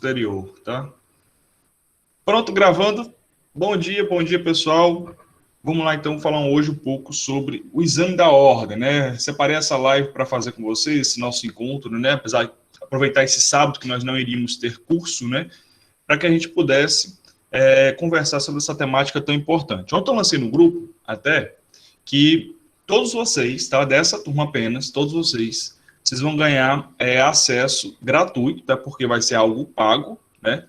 exterior, tá? Pronto, gravando. Bom dia, pessoal. Vamos lá, então, falar hoje um pouco sobre o exame da ordem, né? Separei essa live para fazer com vocês, esse nosso encontro, né? Apesar de aproveitar esse sábado que nós não iríamos ter curso, né? Para que a gente pudesse conversar sobre essa temática tão importante. Ontem eu lancei no grupo, até, que todos vocês, tá? Dessa turma apenas, todos vocês vão ganhar acesso gratuito, tá? Porque vai ser algo pago, né?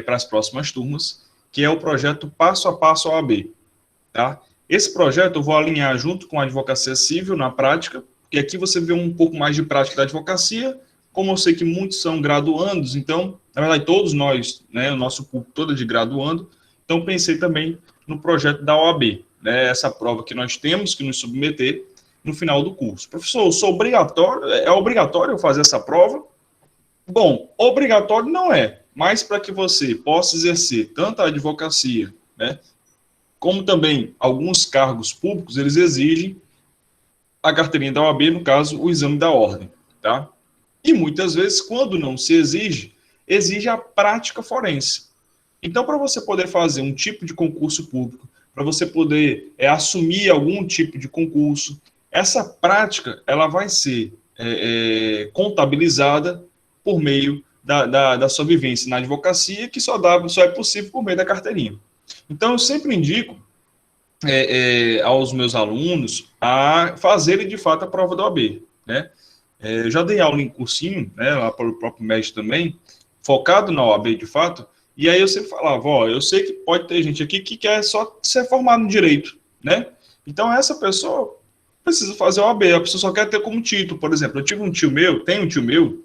Para as próximas turmas, que é o projeto Passo a Passo OAB, tá? Esse projeto eu vou alinhar junto com a advocacia civil na prática, porque aqui você vê um pouco mais de prática da advocacia, como eu sei que muitos são graduandos, então, na verdade, todos nós, né, o nosso público todo é de graduando, então pensei também no projeto da OAB, né, essa prova que nós temos que nos submeter no final do curso. Professor, é obrigatório fazer essa prova? Bom, obrigatório não é, mas para que você possa exercer tanto a advocacia, né, como também alguns cargos públicos, eles exigem a carteirinha da OAB, no caso, o exame da ordem, tá? E muitas vezes, quando não se exige a prática forense. Então, para você poder fazer um tipo de concurso público, para você poder assumir algum tipo de concurso, essa prática, ela vai ser contabilizada por meio da sua vivência na advocacia, que só é possível por meio da carteirinha. Então, eu sempre indico aos meus alunos a fazerem, de fato, a prova da OAB, né? Eu já dei aula em cursinho, né, lá para o próprio MED também, focado na OAB, de fato, e aí eu sempre falava, eu sei que pode ter gente aqui que quer só ser formado no direito, né? Então, essa pessoa precisa fazer a OAB, a pessoa só quer ter como título, por exemplo, tenho um tio meu,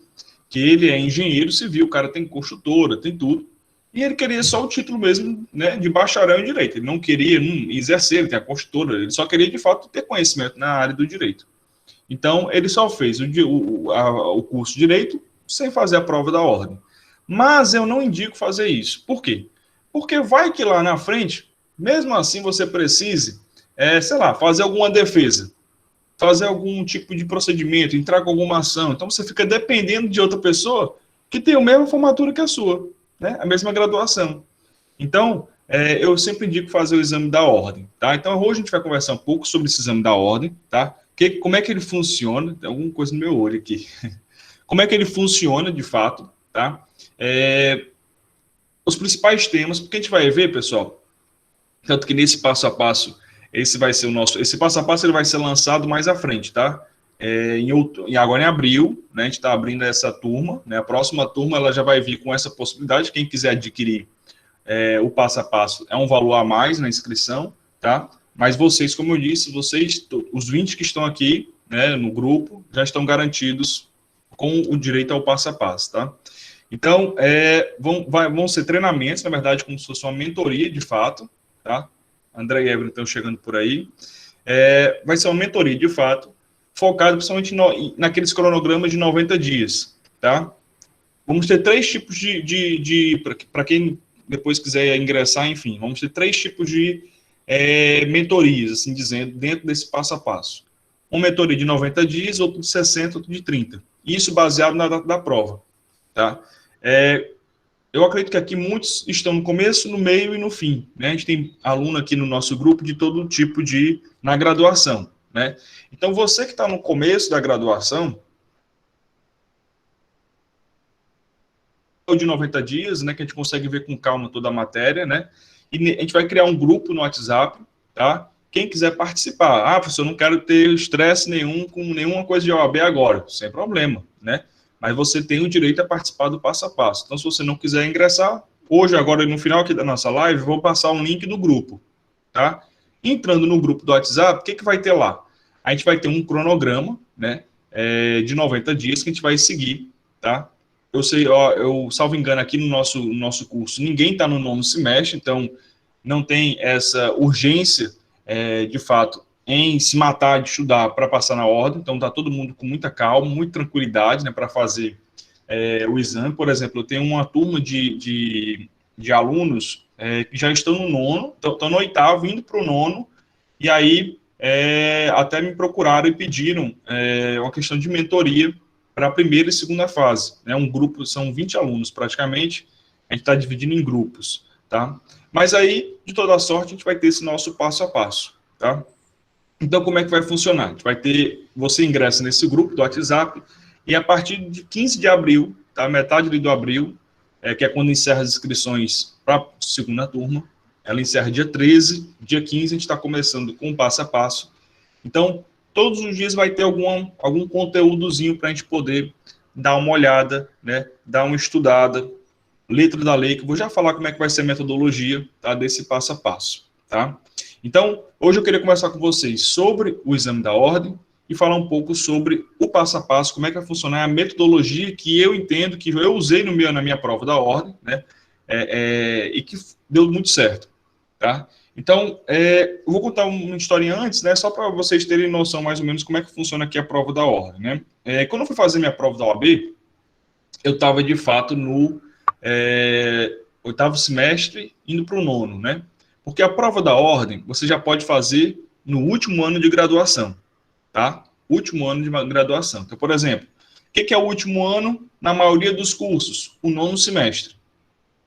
que ele é engenheiro civil, o cara tem construtora, tem tudo, e ele queria só o título mesmo, né, de bacharel em direito. Ele não queria exercer, ele tem a construtora, ele só queria, de fato, ter conhecimento na área do direito. Então, ele só fez o curso de direito sem fazer a prova da ordem. Mas eu não indico fazer isso. Por quê? Porque vai que lá na frente, mesmo assim, você precise, sei lá, fazer alguma defesa, fazer algum tipo de procedimento, entrar com alguma ação. Então, você fica dependendo de outra pessoa que tem a mesma formatura que a sua, né? A mesma graduação. Então, eu sempre indico fazer o exame da ordem, tá? Então, hoje a gente vai conversar um pouco sobre esse exame da ordem, tá? Como é que ele funciona? Tem alguma coisa no meu olho aqui. Como é que ele funciona, de fato, tá? Os principais temas, porque a gente vai ver, pessoal, tanto que nesse passo a passo, esse passo a passo ele vai ser lançado mais à frente, tá? Agora em abril, né, a gente está abrindo essa turma, né? A próxima turma ela já vai vir com essa possibilidade. Quem quiser adquirir o passo a passo é um valor a mais na inscrição, tá? Mas vocês, como eu disse, os 20 que estão aqui, né, no grupo, já estão garantidos com o direito ao passo a passo, tá? Então, vão ser treinamentos, na verdade, como se fosse uma mentoria, de fato, tá? André e Evelyn estão chegando por aí. Vai ser uma mentoria, de fato, focada principalmente naqueles cronogramas de 90 dias, tá? Vamos ter 3 tipos para quem depois quiser ingressar, enfim, vamos ter 3 tipos de mentorias, assim dizendo, dentro desse passo a passo. Uma mentoria de 90 dias, outro de 60, outro de 30. Isso baseado na data da prova, tá? Eu acredito que aqui muitos estão no começo, no meio e no fim, né? A gente tem aluno aqui no nosso grupo de todo tipo na graduação, né? Então, você que está no começo da graduação, de 90 dias, né, que a gente consegue ver com calma toda a matéria, né, e a gente vai criar um grupo no WhatsApp, tá? Quem quiser participar, professor, eu não quero ter estresse nenhum com nenhuma coisa de OAB agora, sem problema, né? Mas você tem o direito a participar do passo a passo. Então, se você não quiser ingressar, hoje, agora, no final aqui da nossa live, vou passar um link do grupo, tá? Entrando no grupo do WhatsApp, o que vai ter lá? A gente vai ter um cronograma, né, de 90 dias que a gente vai seguir, tá? Eu sei, salvo engano, aqui no nosso curso, ninguém está no 9º semestre, então não tem essa urgência, de fato, em se matar de estudar para passar na ordem. Então, está todo mundo com muita calma, muita tranquilidade, né, para fazer o exame. Por exemplo, eu tenho uma turma de alunos que já estão no 9º, estão no 8º, indo para o 9º, e aí até me procuraram e pediram uma questão de mentoria para a primeira e segunda fase, né? Um grupo, são 20 alunos praticamente, a gente está dividindo em grupos, tá? Mas aí, de toda sorte, a gente vai ter esse nosso passo a passo, tá? Então, como é que vai funcionar? A gente vai ter, você ingressa nesse grupo do WhatsApp, e a partir de 15 de abril, tá? Metade do abril, que é quando encerra as inscrições para a segunda turma, ela encerra dia 13, dia 15 a gente está começando com o passo a passo. Então, todos os dias vai ter algum conteúdozinho para a gente poder dar uma olhada, né? Dar uma estudada, letra da lei, que eu vou já falar como é que vai ser a metodologia, tá? Desse passo a passo, tá? Então, hoje eu queria conversar com vocês sobre o exame da ordem e falar um pouco sobre o passo a passo, como é que vai funcionar a metodologia que eu entendo, que eu usei na minha prova da ordem, né? E que deu muito certo, tá? Então, eu vou contar uma historinha antes, né? Só para vocês terem noção mais ou menos como é que funciona aqui a prova da ordem, né? Quando eu fui fazer minha prova da OAB, eu estava de fato no oitavo semestre, indo para o nono, né? Porque a prova da ordem você já pode fazer no último ano de graduação, tá? Último ano de graduação. Então, por exemplo, o que é o último ano na maioria dos cursos? O nono semestre.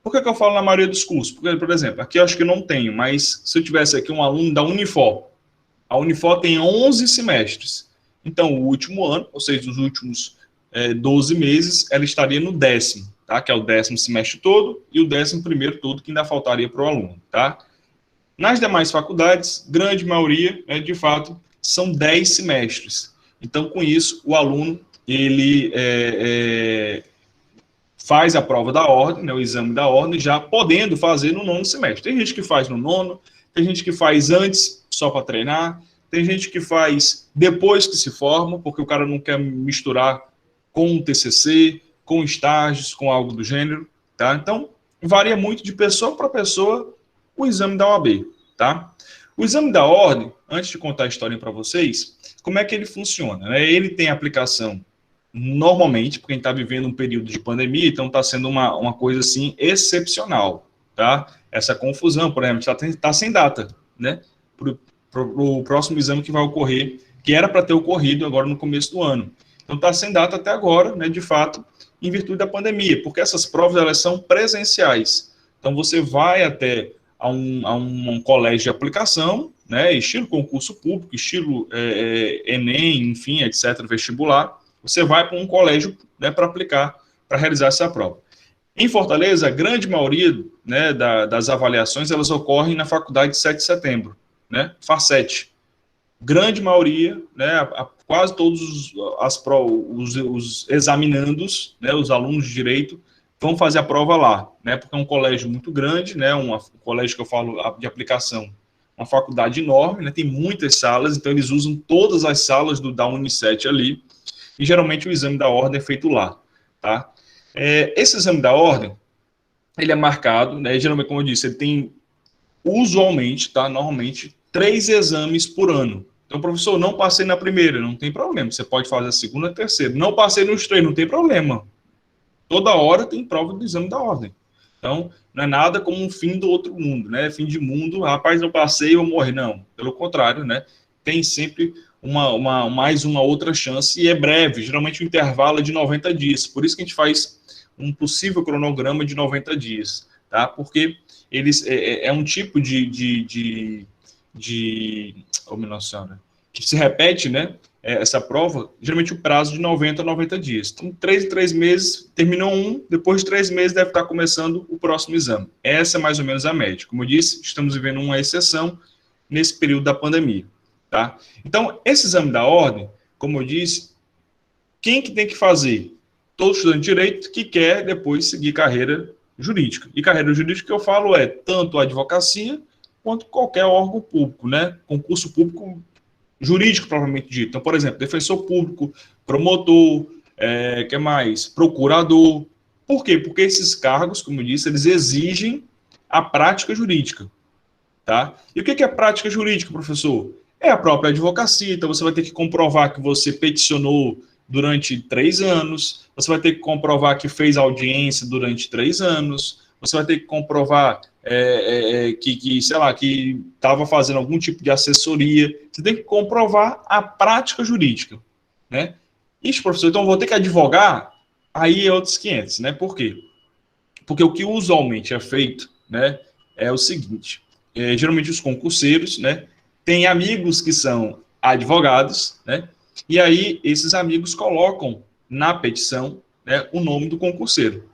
Por que eu falo na maioria dos cursos? Porque, por exemplo, aqui eu acho que eu não tenho, mas se eu tivesse aqui um aluno da Unifor, a Unifor tem 11 semestres. Então, o último ano, ou seja, os últimos 12 meses, ela estaria no 10º, tá? Que é o 10º semestre todo e o 11º todo que ainda faltaria para o aluno, tá? Nas demais faculdades, grande maioria, né, de fato, são 10 semestres. Então, com isso, o aluno, ele faz a prova da ordem, né, o exame da ordem, já podendo fazer no nono semestre. Tem gente que faz no nono, tem gente que faz antes, só para treinar, tem gente que faz depois que se forma, porque o cara não quer misturar com o TCC, com estágios, com algo do gênero, tá? Então, varia muito de pessoa para pessoa o exame da OAB, tá? O exame da ordem, antes de contar a história para vocês, como é que ele funciona, né? Ele tem aplicação normalmente, porque a gente está vivendo um período de pandemia, então está sendo uma coisa assim excepcional, tá? Essa confusão, por exemplo, está sem data, né? Para o próximo exame que vai ocorrer, que era para ter ocorrido agora no começo do ano. Então está sem data até agora, né? De fato, em virtude da pandemia, porque essas provas elas são presenciais. Então você vai até a um colégio de aplicação, né? Estilo concurso público, estilo Enem, enfim, etc., vestibular. Você vai para um colégio, né, para aplicar, para realizar essa prova. Em Fortaleza, a grande maioria, né, das avaliações, elas ocorrem na faculdade de 7 de setembro, né, FACET. Grande maioria, né, quase todos os examinandos, né, os alunos de direito, vão fazer a prova lá, né, porque é um colégio muito grande, né, um colégio que eu falo de aplicação, uma faculdade enorme, né, tem muitas salas, então eles usam todas as salas da Unicet ali, e geralmente o exame da ordem é feito lá, tá? Esse exame da ordem, ele é marcado, né? Geralmente, como eu disse, ele tem, usualmente, tá? Normalmente, 3 exames por ano. Então, professor, não passei na primeira, não tem problema. Você pode fazer a segunda e a terceira. Não passei nos 3, não tem problema. Toda hora tem prova do exame da ordem. Então, não é nada como um fim do outro mundo, né? Fim de mundo, rapaz, não passei, eu morri. Não, pelo contrário, né? Tem sempre mais uma outra chance e é breve. Geralmente o intervalo é de 90 dias. Por isso que a gente faz um possível cronograma de 90 dias, tá? Porque eles um tipo oh, nossa senhora, que se repete, né? Essa prova, geralmente o prazo de 90 a 90 dias. Então, 3 em 3 meses, terminou um, depois de 3 meses deve estar começando o próximo exame. Essa é mais ou menos a média. Como eu disse, estamos vivendo uma exceção nesse período da pandemia, tá? Então, esse exame da ordem, como eu disse, quem que tem que fazer? Todo estudante de direito que quer depois seguir carreira jurídica. E carreira jurídica que eu falo é tanto a advocacia quanto qualquer órgão público, né? Concurso público jurídico, propriamente dito. Então, por exemplo, defensor público, promotor, que mais? Procurador. Por quê? Porque esses cargos, como eu disse, eles exigem a prática jurídica, tá? E o que é prática jurídica, professor? É a própria advocacia. Então, você vai ter que comprovar que você peticionou durante 3 anos, você vai ter que comprovar que fez audiência durante 3 anos, você vai ter que comprovar sei lá, que estava fazendo algum tipo de assessoria. Você tem que comprovar a prática jurídica, né? Ixi, professor, então eu vou ter que advogar? Aí é outros 500, né? Por quê? Porque o que usualmente é feito, né, é o seguinte, geralmente os concurseiros, né, têm amigos que são advogados, né, e aí esses amigos colocam na petição, né, o nome do concurseiro.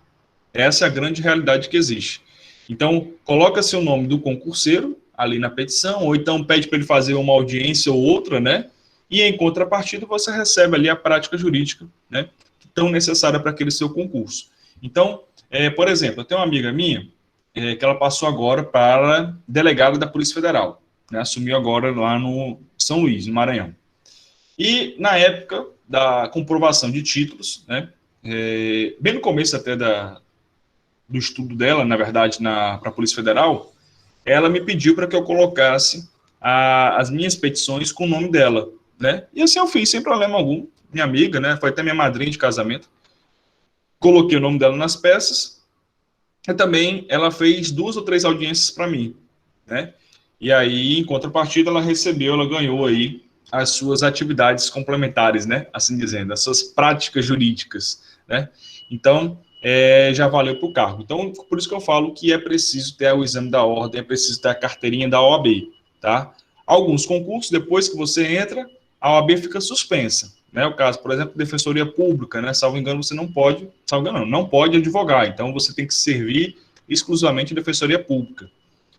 Essa é a grande realidade que existe. Então, coloca-se o nome do concurseiro ali na petição, ou então pede para ele fazer uma audiência ou outra, né, e em contrapartida você recebe ali a prática jurídica, né, tão necessária para aquele seu concurso. Então, por exemplo, eu tenho uma amiga minha que ela passou agora para delegada da Polícia Federal, né, assumiu agora lá no São Luís, no Maranhão. E na época da comprovação de títulos, né, bem no começo até do estudo dela, na verdade, para a Polícia Federal, ela me pediu para que eu colocasse as minhas petições com o nome dela, né? E assim eu fiz, sem problema algum. Minha amiga, né? Foi até minha madrinha de casamento. Coloquei o nome dela nas peças. E também ela fez 2 ou 3 audiências para mim, né? E aí, em contrapartida, ela ganhou aí as suas atividades complementares, né? Assim dizendo, as suas práticas jurídicas, né? Então, já valeu para o cargo. Então, por isso que eu falo que é preciso ter o exame da ordem, é preciso ter a carteirinha da OAB, tá? Alguns concursos, depois que você entra, a OAB fica suspensa, né? O caso, por exemplo, Defensoria Pública, né? Salvo engano, você não pode, não pode advogar, então você tem que servir exclusivamente Defensoria Pública.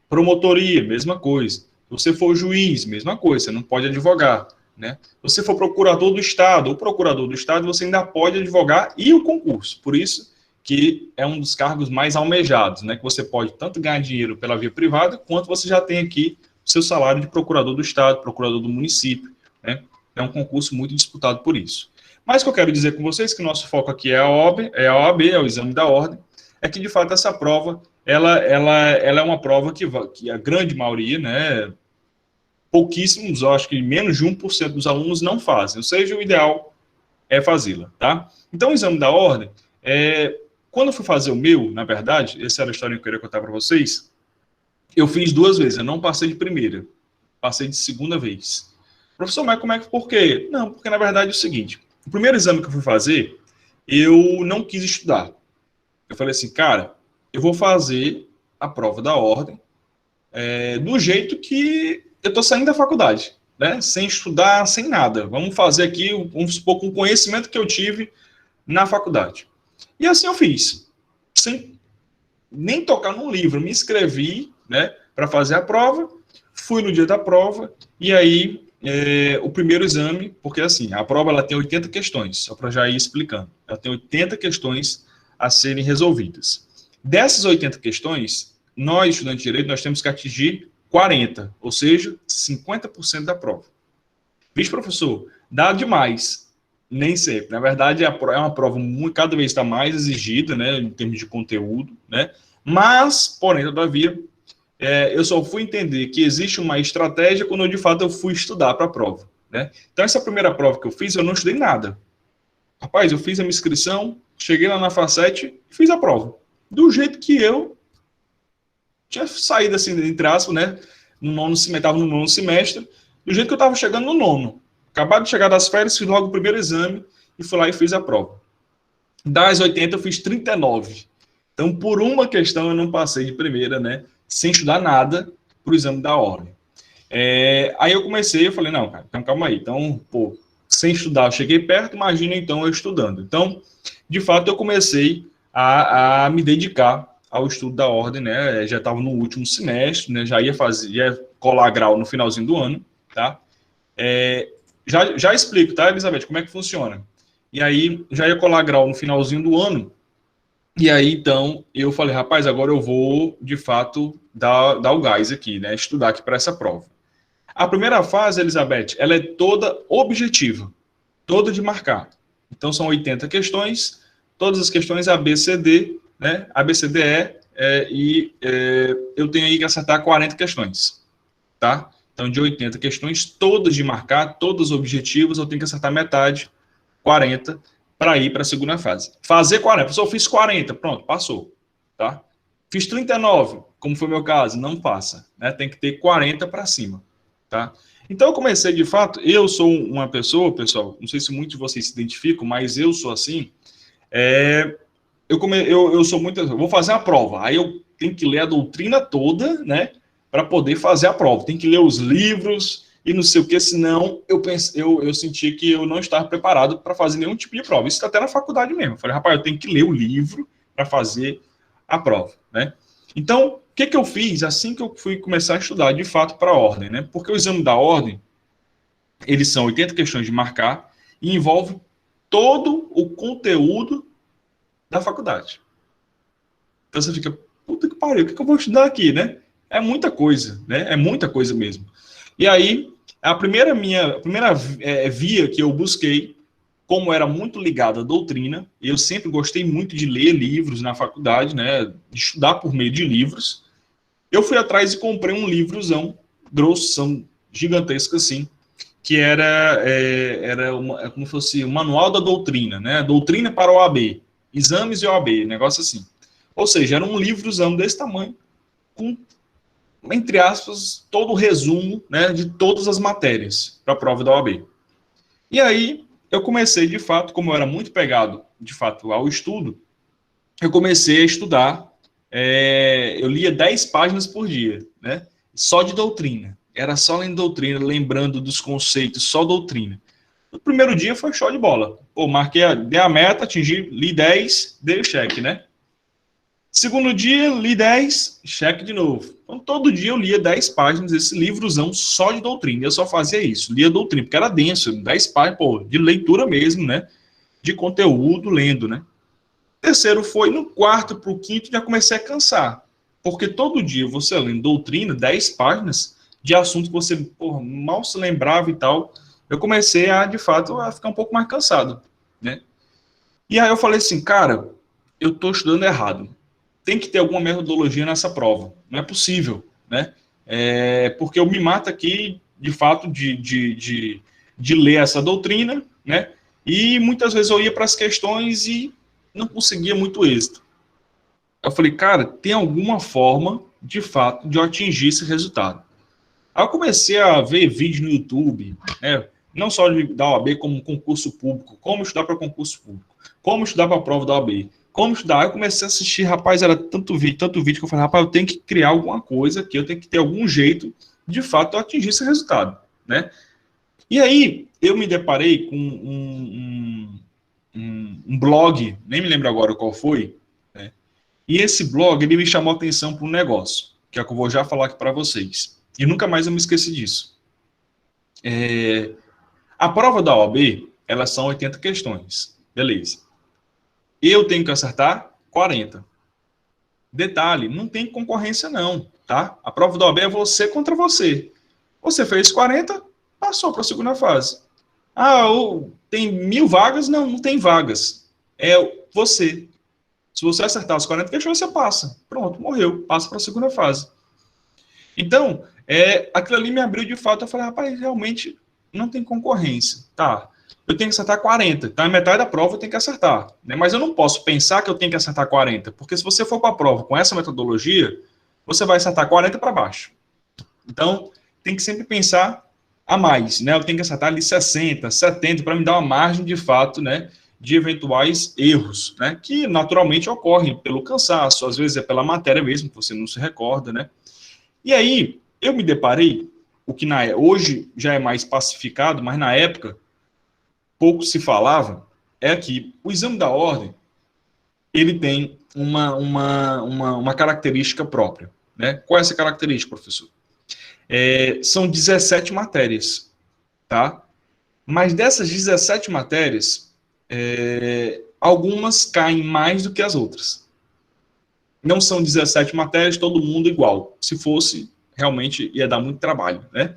Promotoria, mesma coisa. Se você for juiz, mesma coisa, você não pode advogar, né? Se você for procurador do Estado ou procurador do Estado, você ainda pode advogar e o concurso. Por isso que é um dos cargos mais almejados, né? Que você pode tanto ganhar dinheiro pela via privada, quanto você já tem aqui o seu salário de procurador do Estado, procurador do município, né? É um concurso muito disputado por isso. Mas o que eu quero dizer com vocês, que nosso foco aqui é a OAB, é o exame da ordem, é que de fato essa prova ela é uma prova que a grande maioria, né, pouquíssimos, eu acho que menos de 1% dos alunos não fazem, ou seja, o ideal é fazê-la, tá? Então, o exame da ordem, quando eu fui fazer o meu, na verdade, essa era a história que eu queria contar para vocês, eu fiz 2 vezes, eu não passei de primeira, passei de segunda vez. Professor, mas como é que, por quê? Não, porque na verdade é o seguinte, o primeiro exame que eu fui fazer, eu não quis estudar. Eu falei assim, cara, eu vou fazer a prova da ordem do jeito que eu estou saindo da faculdade, né? Sem estudar, sem nada. Vamos fazer aqui, vamos supor, com o conhecimento que eu tive na faculdade. E assim eu fiz, sem nem tocar num livro. Me inscrevi, né, para fazer a prova, fui no dia da prova, e aí o primeiro exame, porque assim, a prova ela tem 80 questões, só para já ir explicando. Ela tem 80 questões a serem resolvidas. Dessas 80 questões, nós, estudantes de Direito, nós temos que atingir 40, ou seja, 50% da prova. Vixe, professor, dá demais. Nem sempre. Na verdade, é uma prova cada vez está mais exigida, né, em termos de conteúdo, né? Mas, porém, todavia, eu só fui entender que existe uma estratégia quando, de fato, eu fui estudar para a prova, né? Então, essa primeira prova que eu fiz, eu não estudei nada. Rapaz, eu fiz a minha inscrição, cheguei lá na Facete e fiz a prova. Do jeito que eu tinha saído, assim, entre aspas, né? Estava no nono semestre, do jeito que eu estava chegando no nono. Acabado de chegar das férias, fiz logo o primeiro exame e fui lá e fiz a prova. Das 80, eu fiz 39. Então, por uma questão, eu não passei de primeira, né? Sem estudar nada para o exame da ordem. Aí eu comecei, eu falei, não, cara, então calma aí. Então, pô, sem estudar, eu cheguei perto, imagina então eu estudando. Então, de fato, eu comecei a me dedicar ao estudo da ordem, né? Já estava no último semestre, né? Já ia colar grau no finalzinho do ano, tá? Já explico, tá, Elizabeth, como é que funciona. E aí, já ia colar grau no finalzinho do ano, e aí, então, eu falei, rapaz, agora eu vou, de fato, dar o gás aqui, né? Estudar aqui para essa prova. A primeira fase, Elizabeth, ela é toda objetiva, toda de marcar. Então, são 80 questões, todas as questões ABCD, né? ABCDE, eu tenho aí que acertar 40 questões, tá? Então, de 80 questões, todas de marcar, todas objetivas, eu tenho que acertar metade, 40, para ir para a segunda fase. Fazer 40, pessoal, eu fiz 40, pronto, passou, tá? Fiz 39, como foi o meu caso, não passa, né? Tem que ter 40 para cima, tá? Então, eu comecei, de fato, eu sou uma pessoa, pessoal, não sei se muitos de vocês se identificam, mas eu sou assim, eu sou muito, eu vou fazer a prova, aí eu tenho que ler a doutrina toda, né, para poder fazer a prova, tem que ler os livros e não sei o que, senão eu senti que eu não estava preparado para fazer nenhum tipo de prova, isso está até na faculdade mesmo, eu falei, rapaz, eu tenho que ler o livro para fazer a prova, né. Então, o que eu fiz assim que eu fui começar a estudar de fato para a ordem, né? Porque o exame da ordem, eles são 80 questões de marcar e envolve todo o conteúdo da faculdade. Então você fica, puta que pariu, o que eu vou estudar aqui, né? É muita coisa, né? É muita coisa mesmo. E aí, a primeira via que eu busquei, como era muito ligado à doutrina, eu sempre gostei muito de ler livros na faculdade, né? De estudar por meio de livros. Eu fui atrás e comprei um livrozão, grossão, gigantesco assim, que como se fosse o manual da doutrina, né? Doutrina para o OAB, exames e OAB, negócio assim. Ou seja, era um livrozão desse tamanho, com, entre aspas, todo o resumo, né, de todas as matérias para a prova da OAB. E aí, eu comecei, de fato, como eu era muito pegado, de fato, ao estudo, eu comecei a estudar, eu lia 10 páginas por dia, né? Só de doutrina. Era só lendo doutrina, lembrando dos conceitos, só doutrina. No primeiro dia foi show de bola. Pô, dei a meta, atingi, li 10, dei o cheque, né? Segundo dia, li 10, cheque de novo. Então, todo dia eu lia 10 páginas, esse livrozão só de doutrina. Eu só fazia isso, lia doutrina, porque era denso, 10 páginas, pô, de leitura mesmo, né? De conteúdo, lendo, né? Terceiro foi, no quarto para o quinto, já comecei a cansar. Porque todo dia você lendo doutrina, 10 páginas, de assunto que você porra, mal se lembrava e tal, eu comecei a, de fato, a ficar um pouco mais cansado, né? E aí eu falei assim, cara, eu estou estudando errado. Tem que ter alguma metodologia nessa prova. Não é possível, né? Porque eu me mato aqui, de fato, de ler essa doutrina, né? E muitas vezes eu ia para as questões e não conseguia muito êxito. Eu falei, cara, tem alguma forma, de fato, de eu atingir esse resultado. Aí eu comecei a ver vídeos no YouTube, né? Não só da OAB, como concurso público, como estudar para concurso público, como estudar para a prova da OAB, como estudar. Aí eu comecei a assistir, rapaz, era tanto vídeo que eu falei, rapaz, eu tenho que criar alguma coisa aqui, eu tenho que ter algum jeito, de fato, de atingir esse resultado, né? E aí eu me deparei com um blog, nem me lembro agora qual foi, né? E esse blog, ele me chamou a atenção para um negócio, que é o que eu vou já falar aqui para vocês. E nunca mais eu me esqueci disso. A prova da OAB, elas são 80 questões. Beleza. Eu tenho que acertar 40. Detalhe, não tem concorrência não, tá? A prova da OAB é você contra você. Você fez 40, passou para a segunda fase. Ah, tem 1000 vagas? Não, não tem vagas. É você. Se você acertar as 40 questões, você passa. Pronto, morreu. Passa para a segunda fase. Então, aquilo ali me abriu de fato. Eu falei, rapaz, realmente não tem concorrência. Tá, eu tenho que acertar 40. Então, a metade da prova eu tenho que acertar. Né? Mas eu não posso pensar que eu tenho que acertar 40. Porque se você for para a prova com essa metodologia, você vai acertar 40 para baixo. Então, tem que sempre pensar a mais. Né? Eu tenho que acertar ali 60, 70 para me dar uma margem de fato, né? De eventuais erros, né? Que naturalmente ocorrem pelo cansaço, às vezes é pela matéria mesmo, que você não se recorda, né? E aí, eu me deparei, o que hoje já é mais pacificado, mas na época pouco se falava, é que o exame da ordem, ele tem uma característica própria, né? Qual é essa característica, professor? São 17 matérias, tá? Mas dessas 17 matérias, algumas caem mais do que as outras. Não são 17 matérias, todo mundo igual. Se fosse, realmente ia dar muito trabalho, né?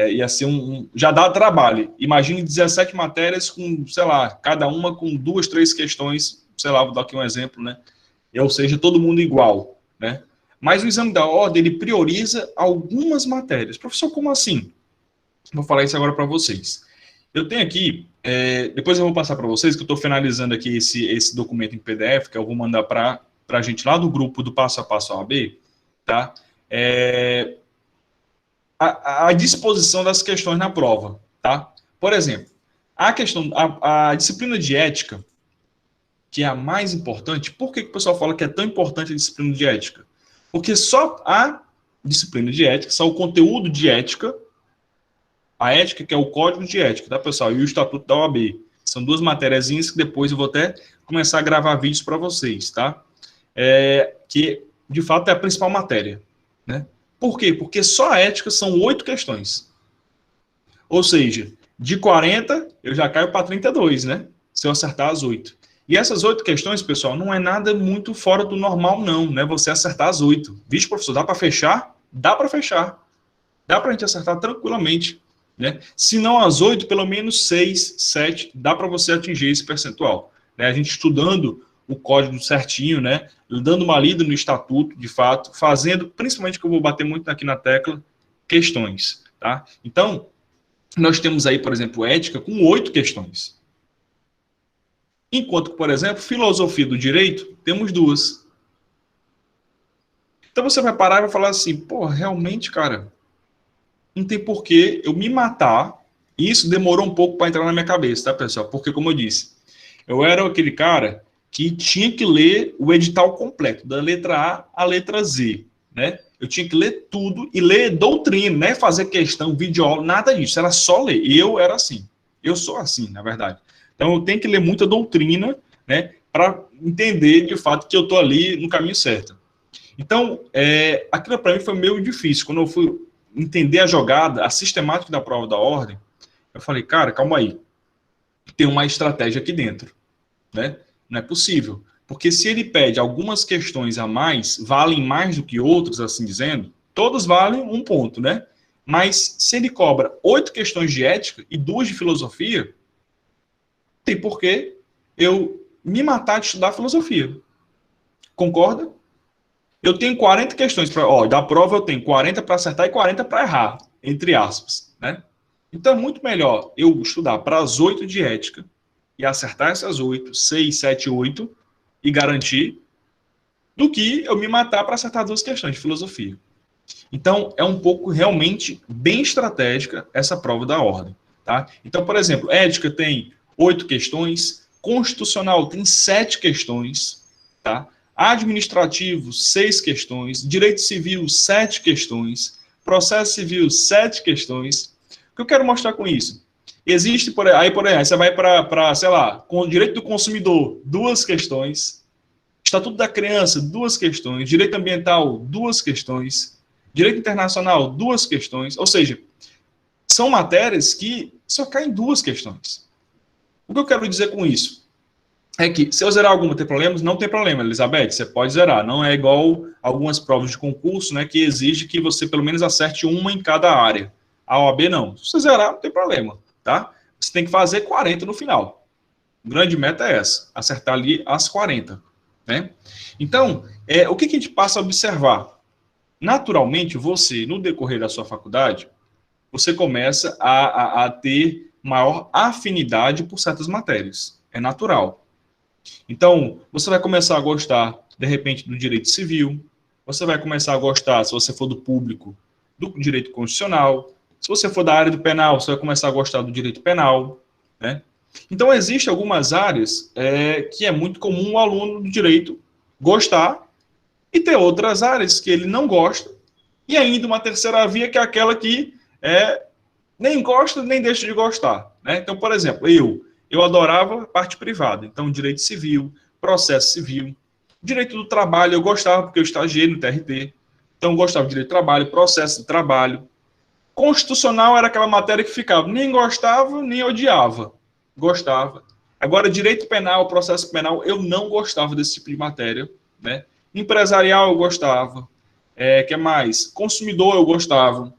Ia ser já dá trabalho. Imagine 17 matérias com, sei lá, cada uma com 2, 3 questões, sei lá, vou dar aqui um exemplo, né? Ou seja, todo mundo igual, né? Mas o exame da ordem, ele prioriza algumas matérias. Professor, como assim? Vou falar isso agora para vocês. Eu tenho aqui, depois eu vou passar para vocês, que eu estou finalizando aqui esse documento em PDF, que eu vou mandar para a gente lá do grupo do Passo a Passo OAB, tá? a disposição das questões na prova, tá? Por exemplo, a disciplina de ética, que é a mais importante, por que o pessoal fala que é tão importante a disciplina de ética? Porque só a disciplina de ética, só o conteúdo de ética, a ética que é o código de ética, tá, pessoal? E o estatuto da OAB. São duas matériazinhas que depois eu vou até começar a gravar vídeos para vocês, tá? Que, de fato, é a principal matéria, né? Por quê? Porque só a ética são 8 questões. Ou seja, de 40, eu já caio para 32, né? Se eu acertar as 8. E essas 8 questões, pessoal, não é nada muito fora do normal, não, né? Você acertar as 8. Vixe, professor, dá para fechar? Dá para fechar. Dá para a gente acertar tranquilamente, né? Se não as 8, pelo menos 6, 7, dá para você atingir esse percentual. Né? A gente estudando o código certinho, né? Dando uma lida no estatuto, de fato, fazendo, principalmente que eu vou bater muito aqui na tecla, questões, tá? Então, nós temos aí, por exemplo, ética com 8 questões. Enquanto que, por exemplo, filosofia do direito, temos 2. Então você vai parar e vai falar assim, pô, realmente, cara, não tem porquê eu me matar. E isso demorou um pouco para entrar na minha cabeça, tá, pessoal? Porque, como eu disse, eu era aquele cara que tinha que ler o edital completo, da letra A à letra Z, né? Eu tinha que ler tudo e ler doutrina, né? Fazer questão, vídeo, nada disso. Era só ler. E eu era assim. Eu sou assim, na verdade. Então, eu tenho que ler muita doutrina, né? Para entender, de fato, que eu estou ali no caminho certo. Então, aquilo para mim foi meio difícil. Quando eu fui entender a jogada, a sistemática da prova da ordem, eu falei, cara, calma aí. Tem uma estratégia aqui dentro, né? Não é possível. Porque se ele pede algumas questões a mais, valem mais do que outras, assim dizendo, todas valem um ponto, né? Mas se ele cobra 8 questões de ética e 2 de filosofia, tem por que eu me matar de estudar filosofia. Concorda? Eu tenho 40 questões para, da prova eu tenho 40 para acertar e 40 para errar, entre aspas, né? Então é muito melhor eu estudar para as 8 de ética e acertar essas 8, 6, 7, 8 e garantir, do que eu me matar para acertar 2 questões de filosofia. Então é um pouco realmente bem estratégica essa prova da ordem, tá? Então, por exemplo, ética tem 8 questões, constitucional tem 7 questões, tá? Administrativo, 6 questões, direito civil, 7 questões, processo civil, 7 questões. O que eu quero mostrar com isso? Existe, por aí você vai para, sei lá, com o direito do consumidor, 2 questões, estatuto da criança, 2 questões, direito ambiental, 2 questões, direito internacional, 2 questões, ou seja, são matérias que só caem 2 questões. O que eu quero dizer com isso? É que, se eu zerar alguma tem problemas, não tem problema, Elizabeth, você pode zerar. Não é igual algumas provas de concurso, né, que exige que você pelo menos acerte uma em cada área. A OAB não. Se você zerar, não tem problema, tá? Você tem que fazer 40 no final. A grande meta é essa, acertar ali as 40, né? Então, o que a gente passa a observar? Naturalmente, você, no decorrer da sua faculdade, você começa a ter maior afinidade por certas matérias. É natural. Então, você vai começar a gostar, de repente, do direito civil, você vai começar a gostar, se você for do público, do direito constitucional, se você for da área do penal, você vai começar a gostar do direito penal, né? Então, existem algumas áreas que é muito comum o aluno do direito gostar e ter outras áreas que ele não gosta e ainda uma terceira via que é aquela que nem gosta nem deixa de gostar, né? Então, por exemplo, eu adorava a parte privada, então direito civil, processo civil, direito do trabalho eu gostava porque eu estagiei no TRT, então eu gostava de direito do trabalho, processo de trabalho. Constitucional era aquela matéria que ficava, nem gostava, nem odiava, gostava. Agora, direito penal, processo penal, eu não gostava desse tipo de matéria, né? Empresarial eu gostava, que mais? Consumidor eu gostava.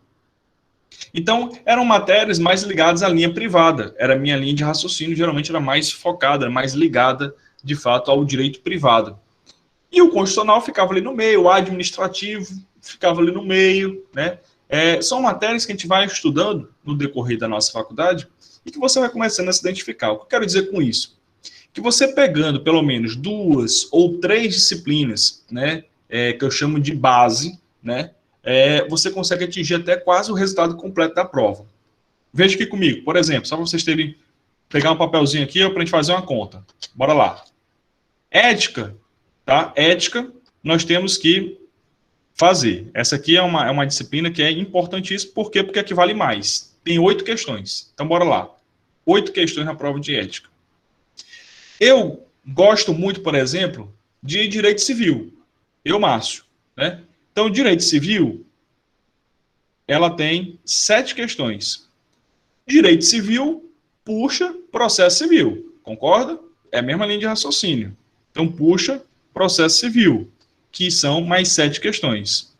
Então, eram matérias mais ligadas à linha privada. Era a minha linha de raciocínio, geralmente era mais focada, mais ligada, de fato, ao direito privado. E o constitucional ficava ali no meio, o administrativo ficava ali no meio, né? São matérias que a gente vai estudando no decorrer da nossa faculdade e que você vai começando a se identificar. O que eu quero dizer com isso? Que você pegando pelo menos 2 ou 3 disciplinas, né, que eu chamo de base, né, você consegue atingir até quase o resultado completo da prova. Veja aqui comigo, por exemplo, só para vocês pegar um papelzinho aqui para a gente fazer uma conta. Bora lá. Ética, tá? Ética, nós temos que fazer. Essa aqui é uma disciplina que é importantíssima. Por quê? Porque equivale mais. Tem 8 questões. Então, bora lá. 8 questões na prova de ética. Eu gosto muito, por exemplo, de direito civil. Eu, Márcio, né? Então, direito civil, ela tem 7 questões. Direito civil puxa processo civil. Concorda? É a mesma linha de raciocínio. Então, puxa processo civil, que são mais 7 questões.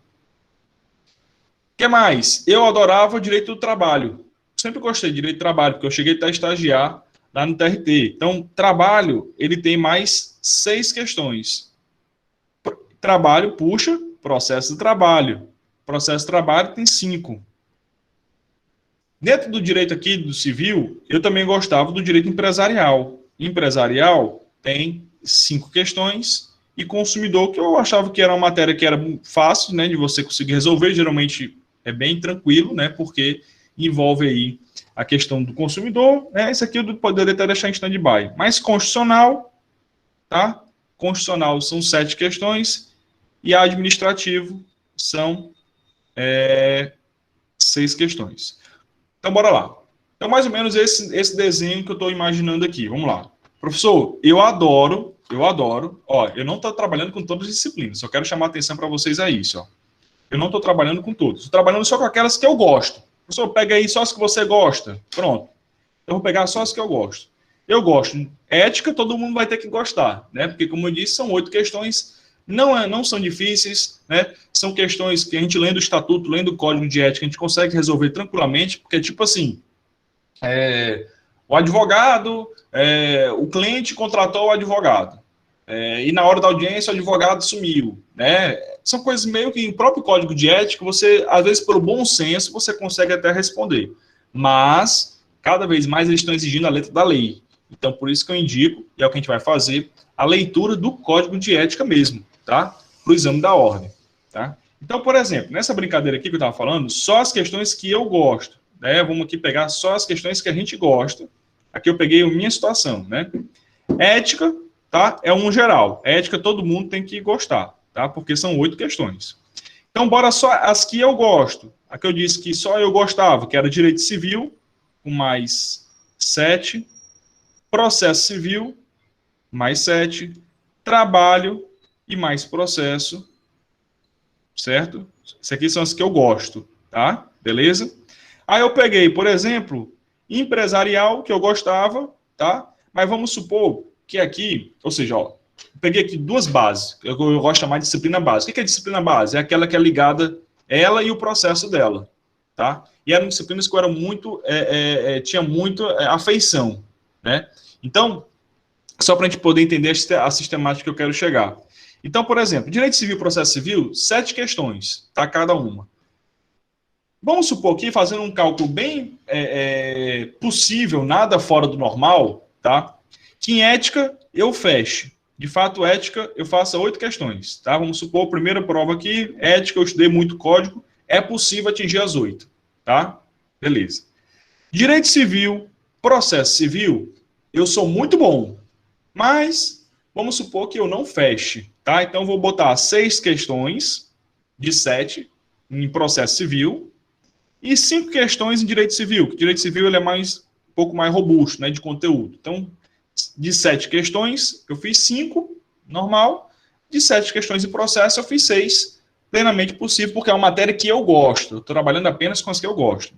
O que mais? Eu adorava direito do trabalho. Sempre gostei de direito do trabalho, porque eu cheguei a estagiar lá no TRT. Então, trabalho, ele tem mais 6 questões. Trabalho puxa processo de trabalho. Processo de trabalho tem 5. Dentro do direito aqui do civil, eu também gostava do direito empresarial. Empresarial tem 5 questões. E consumidor, que eu achava que era uma matéria que era fácil, né, de você conseguir resolver, geralmente é bem tranquilo, né, porque envolve aí a questão do consumidor, né, esse aqui eu poderia até deixar em stand-by. Mas constitucional, tá? Constitucional são 7 questões e administrativo são 6 questões. Então, bora lá. Então, mais ou menos esse desenho que eu estou imaginando aqui. Vamos lá. Professor, eu adoro, ó, eu não estou trabalhando com todas as disciplinas, só quero chamar a atenção para vocês a isso, ó. Eu não estou trabalhando com todas, estou trabalhando só com aquelas que eu gosto. Professor, pega aí só as que você gosta. Pronto. Eu vou pegar só as que eu gosto. Eu gosto. Ética, todo mundo vai ter que gostar, né? Porque, como eu disse, são 8 questões, não são difíceis, né? São questões que a gente lendo o estatuto, lendo o código de ética, a gente consegue resolver tranquilamente, porque, tipo assim, o advogado, o cliente contratou o advogado. E na hora da audiência o advogado sumiu, né? São coisas meio que em próprio código de ética, você, às vezes, pelo bom senso, você consegue até responder. Mas, cada vez mais eles estão exigindo a letra da lei. Então, por isso que eu indico, e é o que a gente vai fazer, a leitura do código de ética mesmo, tá? Para o exame da ordem, tá? Então, por exemplo, nessa brincadeira aqui que eu estava falando, só as questões que eu gosto, né? Vamos aqui pegar só as questões que a gente gosta. Aqui eu peguei a minha situação, né? Ética, tá? É um geral. Ética todo mundo tem que gostar, tá? Porque são 8 questões. Então, bora só as que eu gosto. A que eu disse que só eu gostava, que era direito civil, com mais 7. Processo civil, mais 7. Trabalho e mais processo, certo? Essas aqui são as que eu gosto, tá? Beleza? Aí eu peguei, por exemplo, empresarial, que eu gostava, tá? Mas vamos supor que aqui, ou seja, ó, peguei aqui 2 bases, eu gosto de chamar de disciplina base. O que é disciplina base? É aquela que é ligada ela e o processo dela, tá? E eram disciplinas que eu era muito, tinha muito afeição, né? Então, só para a gente poder entender a sistemática que eu quero chegar. Então, por exemplo, direito civil e processo civil, 7 questões, tá? Cada uma. Vamos supor aqui, fazendo um cálculo bem possível, nada fora do normal, tá? Que em ética eu feche. De fato, ética eu faço 8 questões, tá? Vamos supor, a primeira prova aqui, ética, eu estudei muito código, é possível atingir as 8, tá? Beleza. Direito civil, processo civil, eu sou muito bom, mas vamos supor que eu não feche, tá? Então, eu vou botar 6 questões de 7 em processo civil e 5 questões em direito civil, que direito civil ele é um pouco mais robusto, né, de conteúdo. Então, de 7 questões, eu fiz 5, normal. De 7 questões em processo, eu fiz 6, plenamente possível, porque é uma matéria que eu gosto. Eu estou trabalhando apenas com as que eu gosto.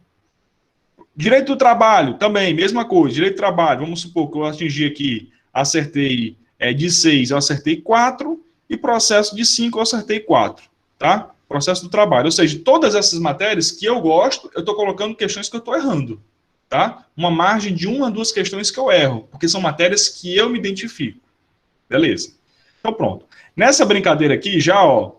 Direito do trabalho, também, mesma coisa. Direito do trabalho, vamos supor que eu atingi aqui, acertei de 6, eu acertei 4, e processo de 5, eu acertei 4, tá? Processo do trabalho. Ou seja, todas essas matérias que eu gosto, eu estou colocando questões que eu estou errando, tá? Uma margem de 1 a 2 questões que eu erro, porque são matérias que eu me identifico. Beleza. Então, pronto. Nessa brincadeira aqui, já, ó,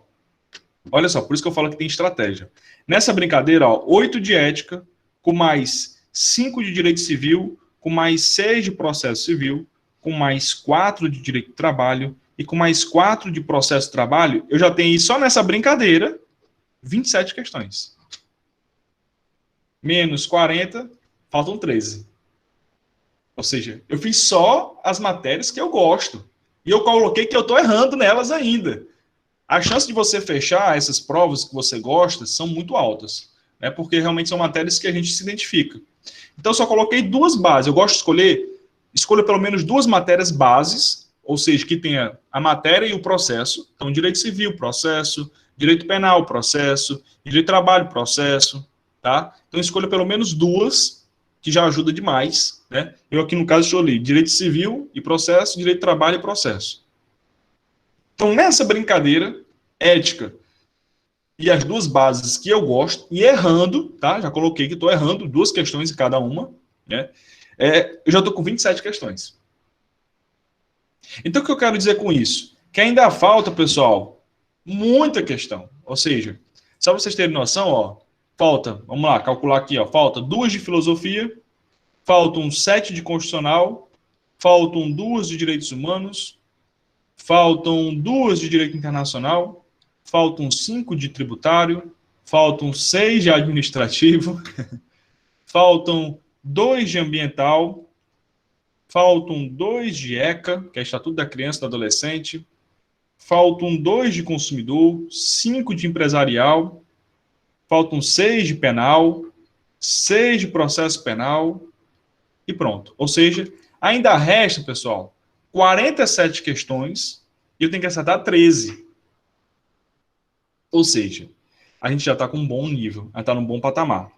olha só, por isso que eu falo que tem estratégia. Nessa brincadeira, ó, 8 de ética, com mais 5 de direito civil, com mais 6 de processo civil, com mais 4 de direito do trabalho e com mais 4 de processo de trabalho, eu já tenho só nessa brincadeira 27 questões. Menos 40, faltam 13. Ou seja, eu fiz só as matérias que eu gosto. E eu coloquei que eu estou errando nelas ainda. A chance de você fechar essas provas que você gosta são muito altas, né? Porque realmente são matérias que a gente se identifica. Então, eu só coloquei duas bases. Eu gosto de escolha pelo menos duas matérias bases, ou seja, que tenha a matéria e o processo. Então, direito civil, processo, direito penal, processo, direito de trabalho, processo, tá? Então, escolha pelo menos duas, que já ajuda demais, né? Eu aqui, no caso, escolhi direito civil e processo, direito de trabalho e processo. Então, nessa brincadeira, ética e as duas bases que eu gosto, e errando, tá? Já coloquei que estou errando duas questões em cada uma, né? Eu já estou com 27 questões. Então, o que eu quero dizer com isso? Que ainda falta, pessoal, muita questão. Ou seja, só para vocês terem noção, ó, falta, vamos lá, calcular aqui, ó, falta 2 de filosofia, faltam 7 de constitucional, faltam 2 de direitos humanos, faltam 2 de direito internacional, faltam 5 de tributário, faltam 6 de administrativo, faltam 2 de ambiental, faltam 2 de ECA, que é Estatuto da Criança e do Adolescente, faltam 2 de consumidor, 5 de empresarial, faltam 6 de penal, 6 de processo penal e pronto. Ou seja, ainda resta, pessoal, 47 questões e eu tenho que acertar 13. Ou seja, a gente já está com um bom nível, a gente está num bom patamar.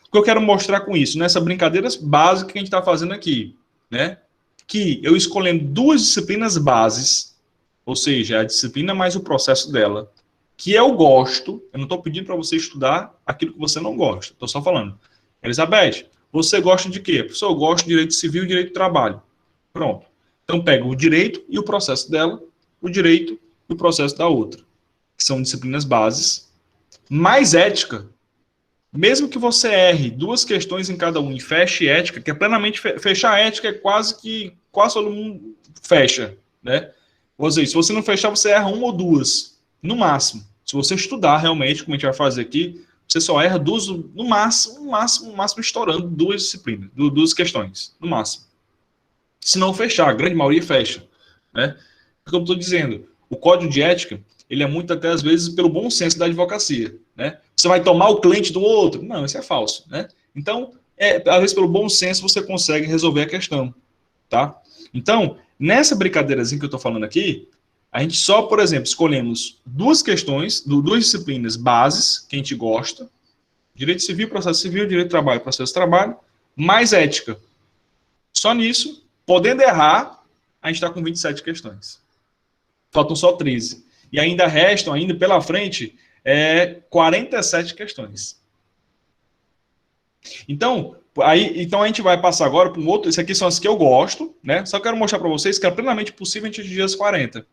O que eu quero mostrar com isso, nessa brincadeira básica que a gente está fazendo aqui, né? Que eu escolhendo duas disciplinas bases, ou seja, a disciplina mais o processo dela, que eu gosto, eu não estou pedindo para você estudar aquilo que você não gosta, estou só falando. Elizabeth, você gosta de quê? Professor, eu gosto de direito civil e direito do trabalho. Pronto. Então pega o direito e o processo dela, o direito e o processo da outra, que são disciplinas bases, mais ética. Mesmo que você erre duas questões em cada um e feche ética, que é plenamente fechar ética é quase todo mundo fecha, né? Ou seja, se você não fechar, você erra uma ou duas, no máximo. Se você estudar realmente, como a gente vai fazer aqui, você só erra duas, no máximo estourando duas disciplinas, duas questões, no máximo. Se não fechar, a grande maioria fecha, né? Como eu estou dizendo, o código de ética, ele é muito até às vezes pelo bom senso da advocacia, né? Você vai tomar o cliente do outro? Não, isso é falso, né? Então, às vezes pelo bom senso você consegue resolver a questão, tá? Então, nessa brincadeirazinha que eu estou falando aqui, a gente só, por exemplo, escolhemos duas questões, duas disciplinas bases que a gente gosta, direito civil, processo civil, direito de trabalho, processo de trabalho, mais ética. Só nisso, podendo errar, a gente está com 27 questões. Faltam só 13. E ainda restam, ainda pela frente, 47 questões. Então a gente vai passar agora para um outro. Essas aqui são as que eu gosto, né? Só quero mostrar para vocês que é plenamente possível a gente atingir as 40.